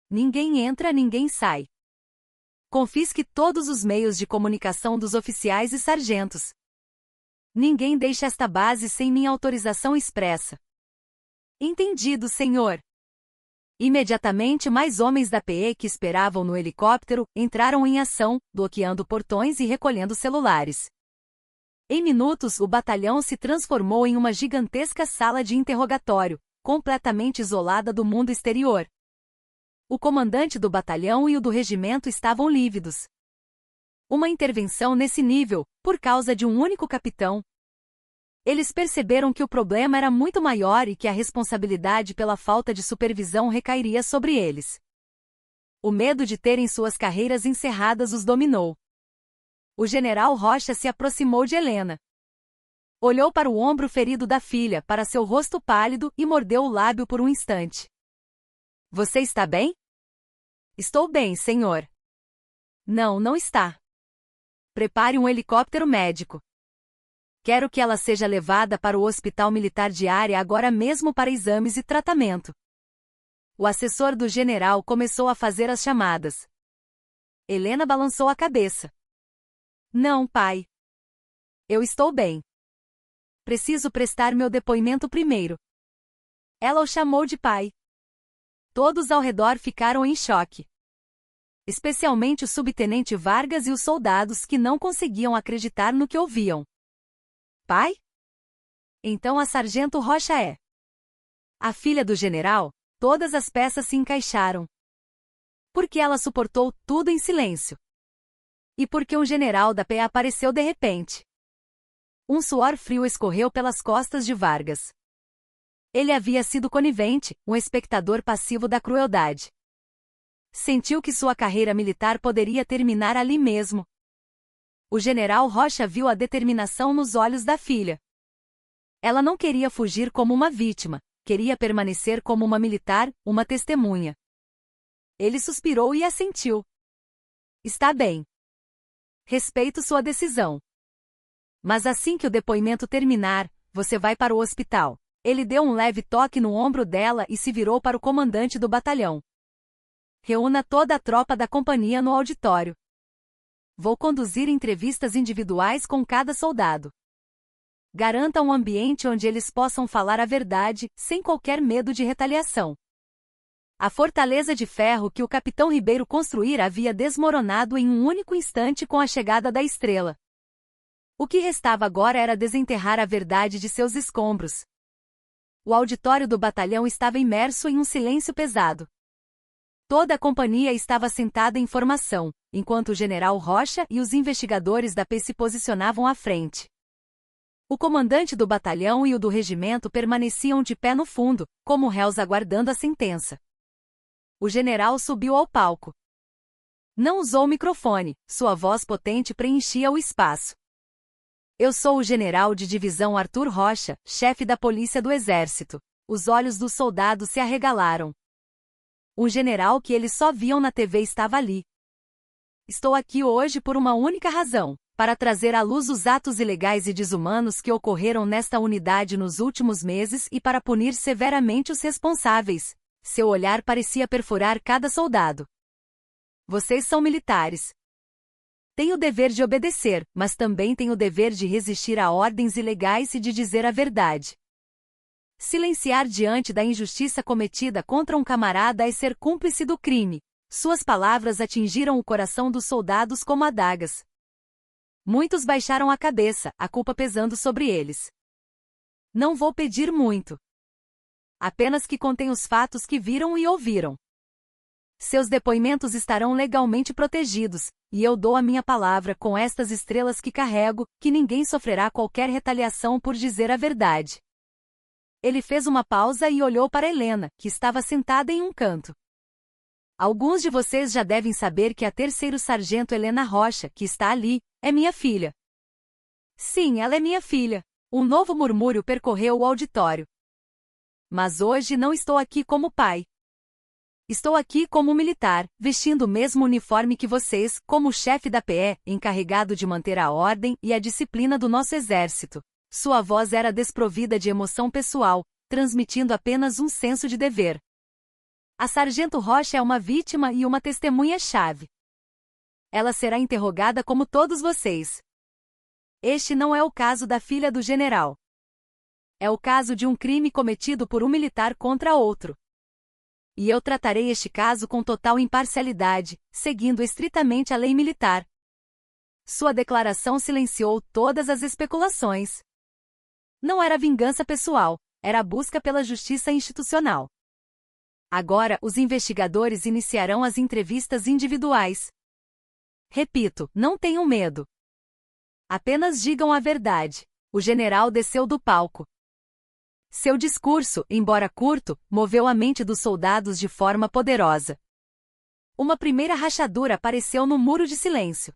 Ninguém entra, ninguém sai. Confisque todos os meios de comunicação dos oficiais e sargentos. Ninguém deixa esta base sem minha autorização expressa. Entendido, senhor. Imediatamente mais homens da PE que esperavam no helicóptero entraram em ação, bloqueando portões e recolhendo celulares. Em minutos, o batalhão se transformou em uma gigantesca sala de interrogatório, completamente isolada do mundo exterior. O comandante do batalhão e o do regimento estavam lívidos. Uma intervenção nesse nível, por causa de um único capitão. Eles perceberam que o problema era muito maior e que a responsabilidade pela falta de supervisão recairia sobre eles. O medo de terem suas carreiras encerradas os dominou. O general Rocha se aproximou de Helena. Olhou para o ombro ferido da filha, para seu rosto pálido e mordeu o lábio por um instante. Você está bem? Estou bem, senhor. Não, não está. Prepare um helicóptero médico. Quero que ela seja levada para o Hospital Militar de Área agora mesmo para exames e tratamento. O assessor do general começou a fazer as chamadas. Helena balançou a cabeça. Não, pai. Eu estou bem. Preciso prestar meu depoimento primeiro. Ela o chamou de pai. Todos ao redor ficaram em choque. Especialmente o subtenente Vargas e os soldados que não conseguiam acreditar no que ouviam. Pai? Então a sargento Rocha é a filha do general? Todas as peças se encaixaram. Porque ela suportou tudo em silêncio. E porque um general da PA apareceu de repente. Um suor frio escorreu pelas costas de Vargas. Ele havia sido conivente, um espectador passivo da crueldade. Sentiu que sua carreira militar poderia terminar ali mesmo. O general Rocha viu a determinação nos olhos da filha. Ela não queria fugir como uma vítima, queria permanecer como uma militar, uma testemunha. Ele suspirou e assentiu. Está bem. Respeito sua decisão. Mas assim que o depoimento terminar, você vai para o hospital. Ele deu um leve toque no ombro dela e se virou para o comandante do batalhão. Reúna toda a tropa da companhia no auditório. Vou conduzir entrevistas individuais com cada soldado. Garanta um ambiente onde eles possam falar a verdade, sem qualquer medo de retaliação. A fortaleza de ferro que o capitão Ribeiro construíra havia desmoronado em um único instante com a chegada da estrela. O que restava agora era desenterrar a verdade de seus escombros. O auditório do batalhão estava imerso em um silêncio pesado. Toda a companhia estava sentada em formação, enquanto o general Rocha e os investigadores da PE se posicionavam à frente. O comandante do batalhão e o do regimento permaneciam de pé no fundo, como réus aguardando a sentença. O general subiu ao palco. Não usou o microfone, sua voz potente preenchia o espaço. Eu sou o general de divisão Arthur Rocha, chefe da Polícia do Exército. Os olhos dos soldados se arregalaram. Um general que eles só viam na TV estava ali. Estou aqui hoje por uma única razão. Para trazer à luz os atos ilegais e desumanos que ocorreram nesta unidade nos últimos meses e para punir severamente os responsáveis. Seu olhar parecia perfurar cada soldado. Vocês são militares. Têm o dever de obedecer, mas também têm o dever de resistir a ordens ilegais e de dizer a verdade. Silenciar diante da injustiça cometida contra um camarada é ser cúmplice do crime. Suas palavras atingiram o coração dos soldados como adagas. Muitos baixaram a cabeça, a culpa pesando sobre eles. Não vou pedir muito. Apenas que contém os fatos que viram e ouviram. Seus depoimentos estarão legalmente protegidos, e eu dou a minha palavra com estas estrelas que carrego, que ninguém sofrerá qualquer retaliação por dizer a verdade. Ele fez uma pausa e olhou para Helena, que estava sentada em um canto. Alguns de vocês já devem saber que a terceiro-sargento Helena Rocha, que está ali, é minha filha. Sim, ela é minha filha. Um novo murmúrio percorreu o auditório. Mas hoje não estou aqui como pai. Estou aqui como militar, vestindo o mesmo uniforme que vocês, como chefe da PE, encarregado de manter a ordem e a disciplina do nosso exército. Sua voz era desprovida de emoção pessoal, transmitindo apenas um senso de dever. A sargento Rocha é uma vítima e uma testemunha-chave. Ela será interrogada como todos vocês. Este não é o caso da filha do general. É o caso de um crime cometido por um militar contra outro. E eu tratarei este caso com total imparcialidade, seguindo estritamente a lei militar. Sua declaração silenciou todas as especulações. Não era vingança pessoal, era a busca pela justiça institucional. Agora, os investigadores iniciarão as entrevistas individuais. Repito, não tenham medo. Apenas digam a verdade. O general desceu do palco. Seu discurso, embora curto, moveu a mente dos soldados de forma poderosa. Uma primeira rachadura apareceu no muro de silêncio.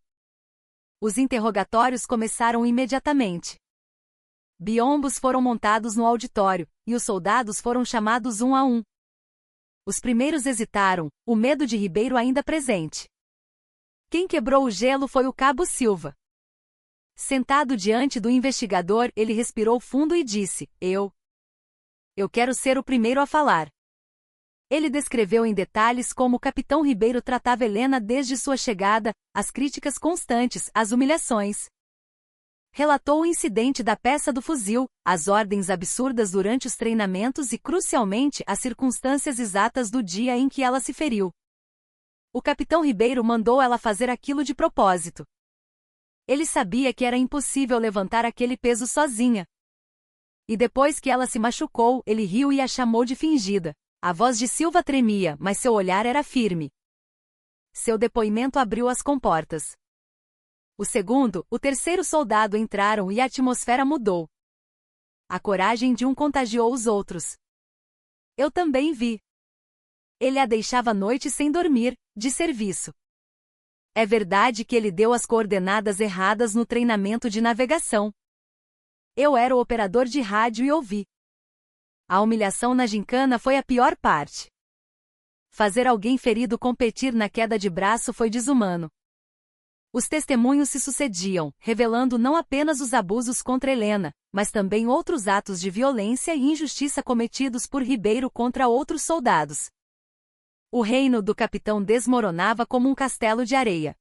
Os interrogatórios começaram imediatamente. Biombos foram montados no auditório, e os soldados foram chamados um a um. Os primeiros hesitaram, o medo de Ribeiro ainda presente. Quem quebrou o gelo foi o cabo Silva. Sentado diante do investigador, ele respirou fundo e disse: Eu quero ser o primeiro a falar. Ele descreveu em detalhes como o capitão Ribeiro tratava Helena desde sua chegada, as críticas constantes, as humilhações. Relatou o incidente da peça do fuzil, as ordens absurdas durante os treinamentos e, crucialmente, as circunstâncias exatas do dia em que ela se feriu. O capitão Ribeiro mandou ela fazer aquilo de propósito. Ele sabia que era impossível levantar aquele peso sozinha. E depois que ela se machucou, ele riu e a chamou de fingida. A voz de Silva tremia, mas seu olhar era firme. Seu depoimento abriu as comportas. O segundo, o terceiro soldado entraram e a atmosfera mudou. A coragem de um contagiou os outros. Eu também vi. Ele a deixava a noite sem dormir, de serviço. É verdade que ele deu as coordenadas erradas no treinamento de navegação. Eu era o operador de rádio e ouvi. A humilhação na gincana foi a pior parte. Fazer alguém ferido competir na queda de braço foi desumano. Os testemunhos se sucediam, revelando não apenas os abusos contra Helena, mas também outros atos de violência e injustiça cometidos por Ribeiro contra outros soldados. O reino do capitão desmoronava como um castelo de areia.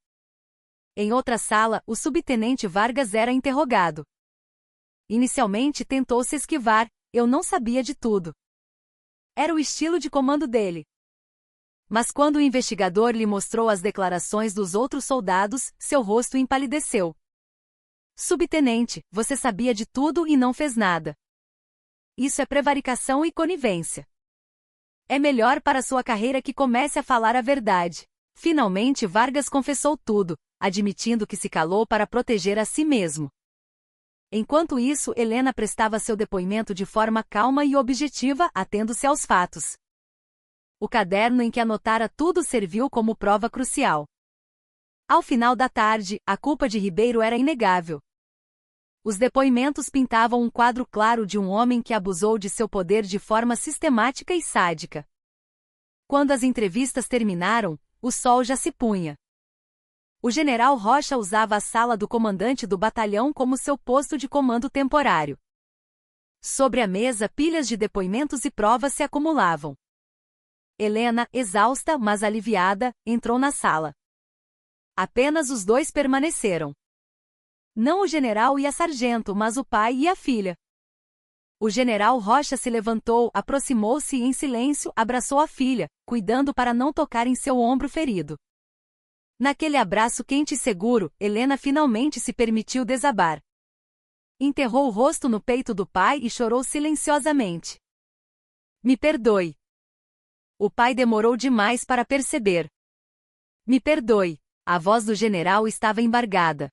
Em outra sala, o subtenente Vargas era interrogado. Inicialmente tentou se esquivar, eu não sabia de tudo. Era o estilo de comando dele. Mas quando o investigador lhe mostrou as declarações dos outros soldados, seu rosto empalideceu. Subtenente, você sabia de tudo e não fez nada. Isso é prevaricação e conivência. É melhor para sua carreira que comece a falar a verdade. Finalmente Vargas confessou tudo, admitindo que se calou para proteger a si mesmo. Enquanto isso, Helena prestava seu depoimento de forma calma e objetiva, atendo-se aos fatos. O caderno em que anotara tudo serviu como prova crucial. Ao final da tarde, a culpa de Ribeiro era inegável. Os depoimentos pintavam um quadro claro de um homem que abusou de seu poder de forma sistemática e sádica. Quando as entrevistas terminaram, o sol já se punha. O general Rocha usava a sala do comandante do batalhão como seu posto de comando temporário. Sobre a mesa, pilhas de depoimentos e provas se acumulavam. Helena, exausta, mas aliviada, entrou na sala. Apenas os dois permaneceram. Não o general e a sargento, mas o pai e a filha. O general Rocha se levantou, aproximou-se e em silêncio abraçou a filha, cuidando para não tocar em seu ombro ferido. Naquele abraço quente e seguro, Helena finalmente se permitiu desabar. Enterrou o rosto no peito do pai e chorou silenciosamente. Me perdoe. O pai demorou demais para perceber. Me perdoe. A voz do general estava embargada.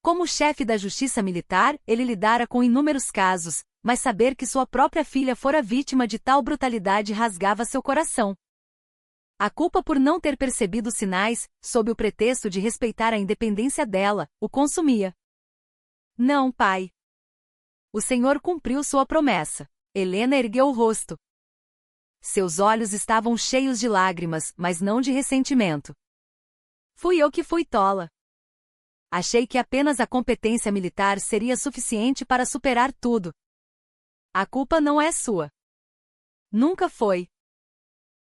Como chefe da justiça militar, ele lidara com inúmeros casos, mas saber que sua própria filha fora vítima de tal brutalidade rasgava seu coração. A culpa por não ter percebido os sinais, sob o pretexto de respeitar a independência dela, o consumia. Não, pai. O senhor cumpriu sua promessa. Helena ergueu o rosto. Seus olhos estavam cheios de lágrimas, mas não de ressentimento. Fui eu que fui tola. Achei que apenas a competência militar seria suficiente para superar tudo. A culpa não é sua. Nunca foi.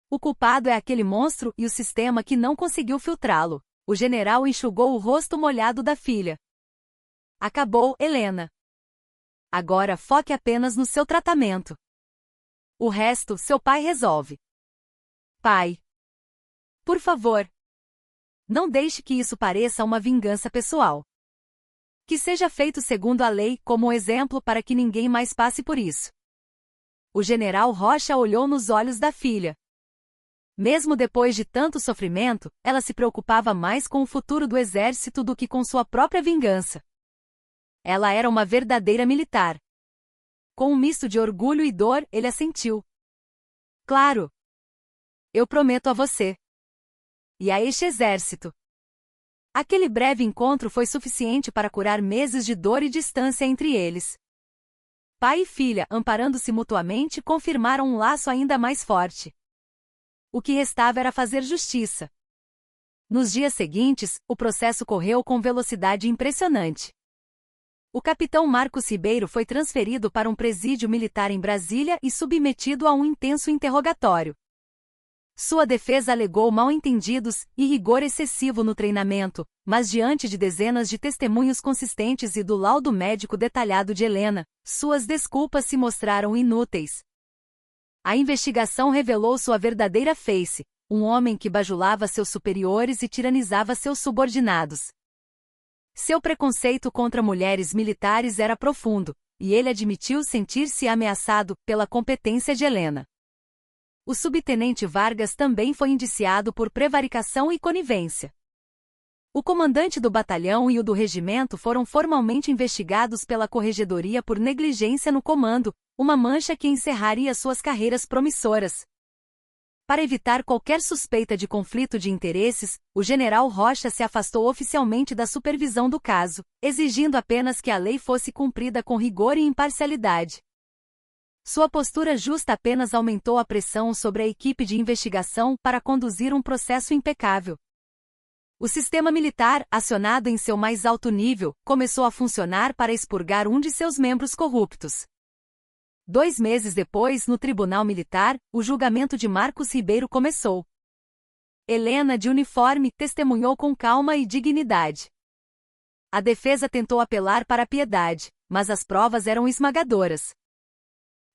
O culpado é aquele monstro e o sistema que não conseguiu filtrá-lo. O general enxugou o rosto molhado da filha. Acabou, Helena. Agora foque apenas no seu tratamento. O resto, seu pai resolve. Pai. Por favor. Não deixe que isso pareça uma vingança pessoal. Que seja feito segundo a lei, como um exemplo para que ninguém mais passe por isso. O general Rocha olhou nos olhos da filha. Mesmo depois de tanto sofrimento, ela se preocupava mais com o futuro do exército do que com sua própria vingança. Ela era uma verdadeira militar. Com um misto de orgulho e dor, ele assentiu. Claro. Eu prometo a você. E a este exército. Aquele breve encontro foi suficiente para curar meses de dor e distância entre eles. Pai e filha, amparando-se mutuamente, confirmaram um laço ainda mais forte. O que restava era fazer justiça. Nos dias seguintes, o processo correu com velocidade impressionante. O capitão Marcos Ribeiro foi transferido para um presídio militar em Brasília e submetido a um intenso interrogatório. Sua defesa alegou mal-entendidos e rigor excessivo no treinamento, mas diante de dezenas de testemunhos consistentes e do laudo médico detalhado de Helena, suas desculpas se mostraram inúteis. A investigação revelou sua verdadeira face, um homem que bajulava seus superiores e tiranizava seus subordinados. Seu preconceito contra mulheres militares era profundo, e ele admitiu sentir-se ameaçado pela competência de Helena. O subtenente Vargas também foi indiciado por prevaricação e conivência. O comandante do batalhão e o do regimento foram formalmente investigados pela Corregedoria por negligência no comando, uma mancha que encerraria suas carreiras promissoras. Para evitar qualquer suspeita de conflito de interesses, o general Rocha se afastou oficialmente da supervisão do caso, exigindo apenas que a lei fosse cumprida com rigor e imparcialidade. Sua postura justa apenas aumentou a pressão sobre a equipe de investigação para conduzir um processo impecável. O sistema militar, acionado em seu mais alto nível, começou a funcionar para expurgar um de seus membros corruptos. 2 meses depois, no Tribunal Militar, o julgamento de Marcos Ribeiro começou. Helena, de uniforme, testemunhou com calma e dignidade. A defesa tentou apelar para a piedade, mas as provas eram esmagadoras.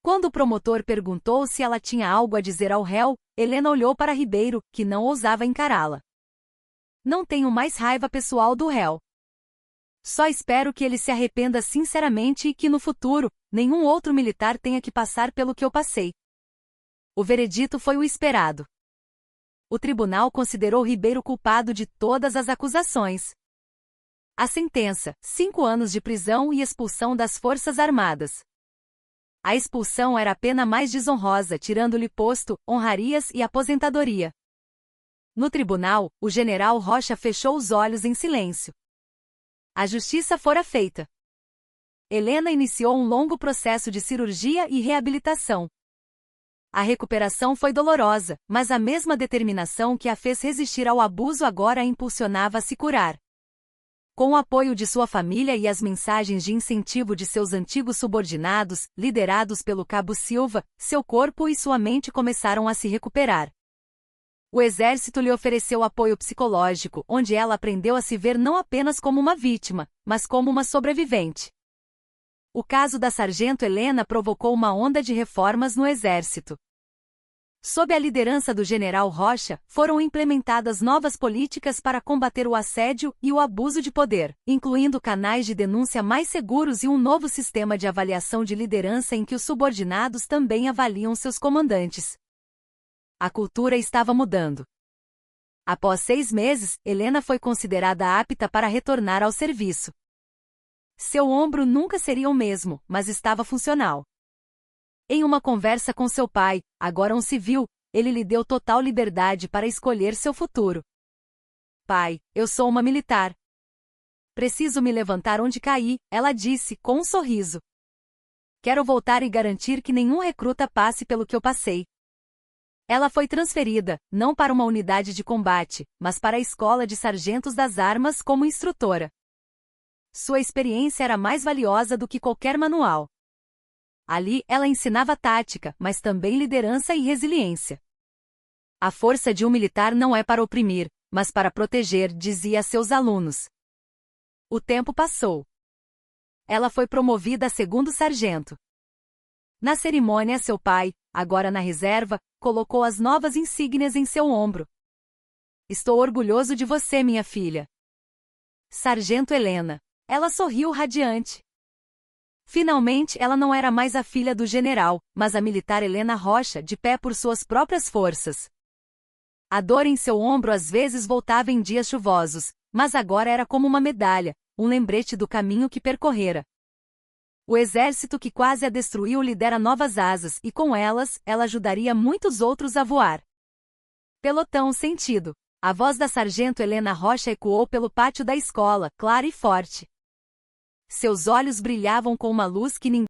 Quando o promotor perguntou se ela tinha algo a dizer ao réu, Helena olhou para Ribeiro, que não ousava encará-la. Não tenho mais raiva pessoal do réu. Só espero que ele se arrependa sinceramente e que no futuro, nenhum outro militar tenha que passar pelo que eu passei. O veredito foi o esperado. O tribunal considerou Ribeiro culpado de todas as acusações. A sentença: 5 anos de prisão e expulsão das Forças Armadas. A expulsão era a pena mais desonrosa, tirando-lhe posto, honrarias e aposentadoria. No tribunal, o general Rocha fechou os olhos em silêncio. A justiça fora feita. Helena iniciou um longo processo de cirurgia e reabilitação. A recuperação foi dolorosa, mas a mesma determinação que a fez resistir ao abuso agora a impulsionava a se curar. Com o apoio de sua família e as mensagens de incentivo de seus antigos subordinados, liderados pelo Cabo Silva, seu corpo e sua mente começaram a se recuperar. O exército lhe ofereceu apoio psicológico, onde ela aprendeu a se ver não apenas como uma vítima, mas como uma sobrevivente. O caso da sargento Helena provocou uma onda de reformas no exército. Sob a liderança do general Rocha, foram implementadas novas políticas para combater o assédio e o abuso de poder, incluindo canais de denúncia mais seguros e um novo sistema de avaliação de liderança em que os subordinados também avaliam seus comandantes. A cultura estava mudando. Após 6 meses, Helena foi considerada apta para retornar ao serviço. Seu ombro nunca seria o mesmo, mas estava funcional. Em uma conversa com seu pai, agora um civil, ele lhe deu total liberdade para escolher seu futuro. Pai, eu sou uma militar. Preciso me levantar onde caí, ela disse, com um sorriso. Quero voltar e garantir que nenhum recruta passe pelo que eu passei. Ela foi transferida, não para uma unidade de combate, mas para a escola de sargentos das armas como instrutora. Sua experiência era mais valiosa do que qualquer manual. Ali, ela ensinava tática, mas também liderança e resiliência. A força de um militar não é para oprimir, mas para proteger, dizia a seus alunos. O tempo passou. Ela foi promovida a 2º sargento. Na cerimônia, seu pai, agora na reserva, colocou as novas insígnias em seu ombro. Estou orgulhoso de você, minha filha. Sargento Helena. Ela sorriu radiante. Finalmente, ela não era mais a filha do general, mas a militar Helena Rocha, de pé por suas próprias forças. A dor em seu ombro às vezes voltava em dias chuvosos, mas agora era como uma medalha, um lembrete do caminho que percorrera. O exército que quase a destruiu lhe dera novas asas e com elas, ela ajudaria muitos outros a voar. Pelotão sentido. A voz da sargento Helena Rocha ecoou pelo pátio da escola, clara e forte. Seus olhos brilhavam com uma luz que ninguém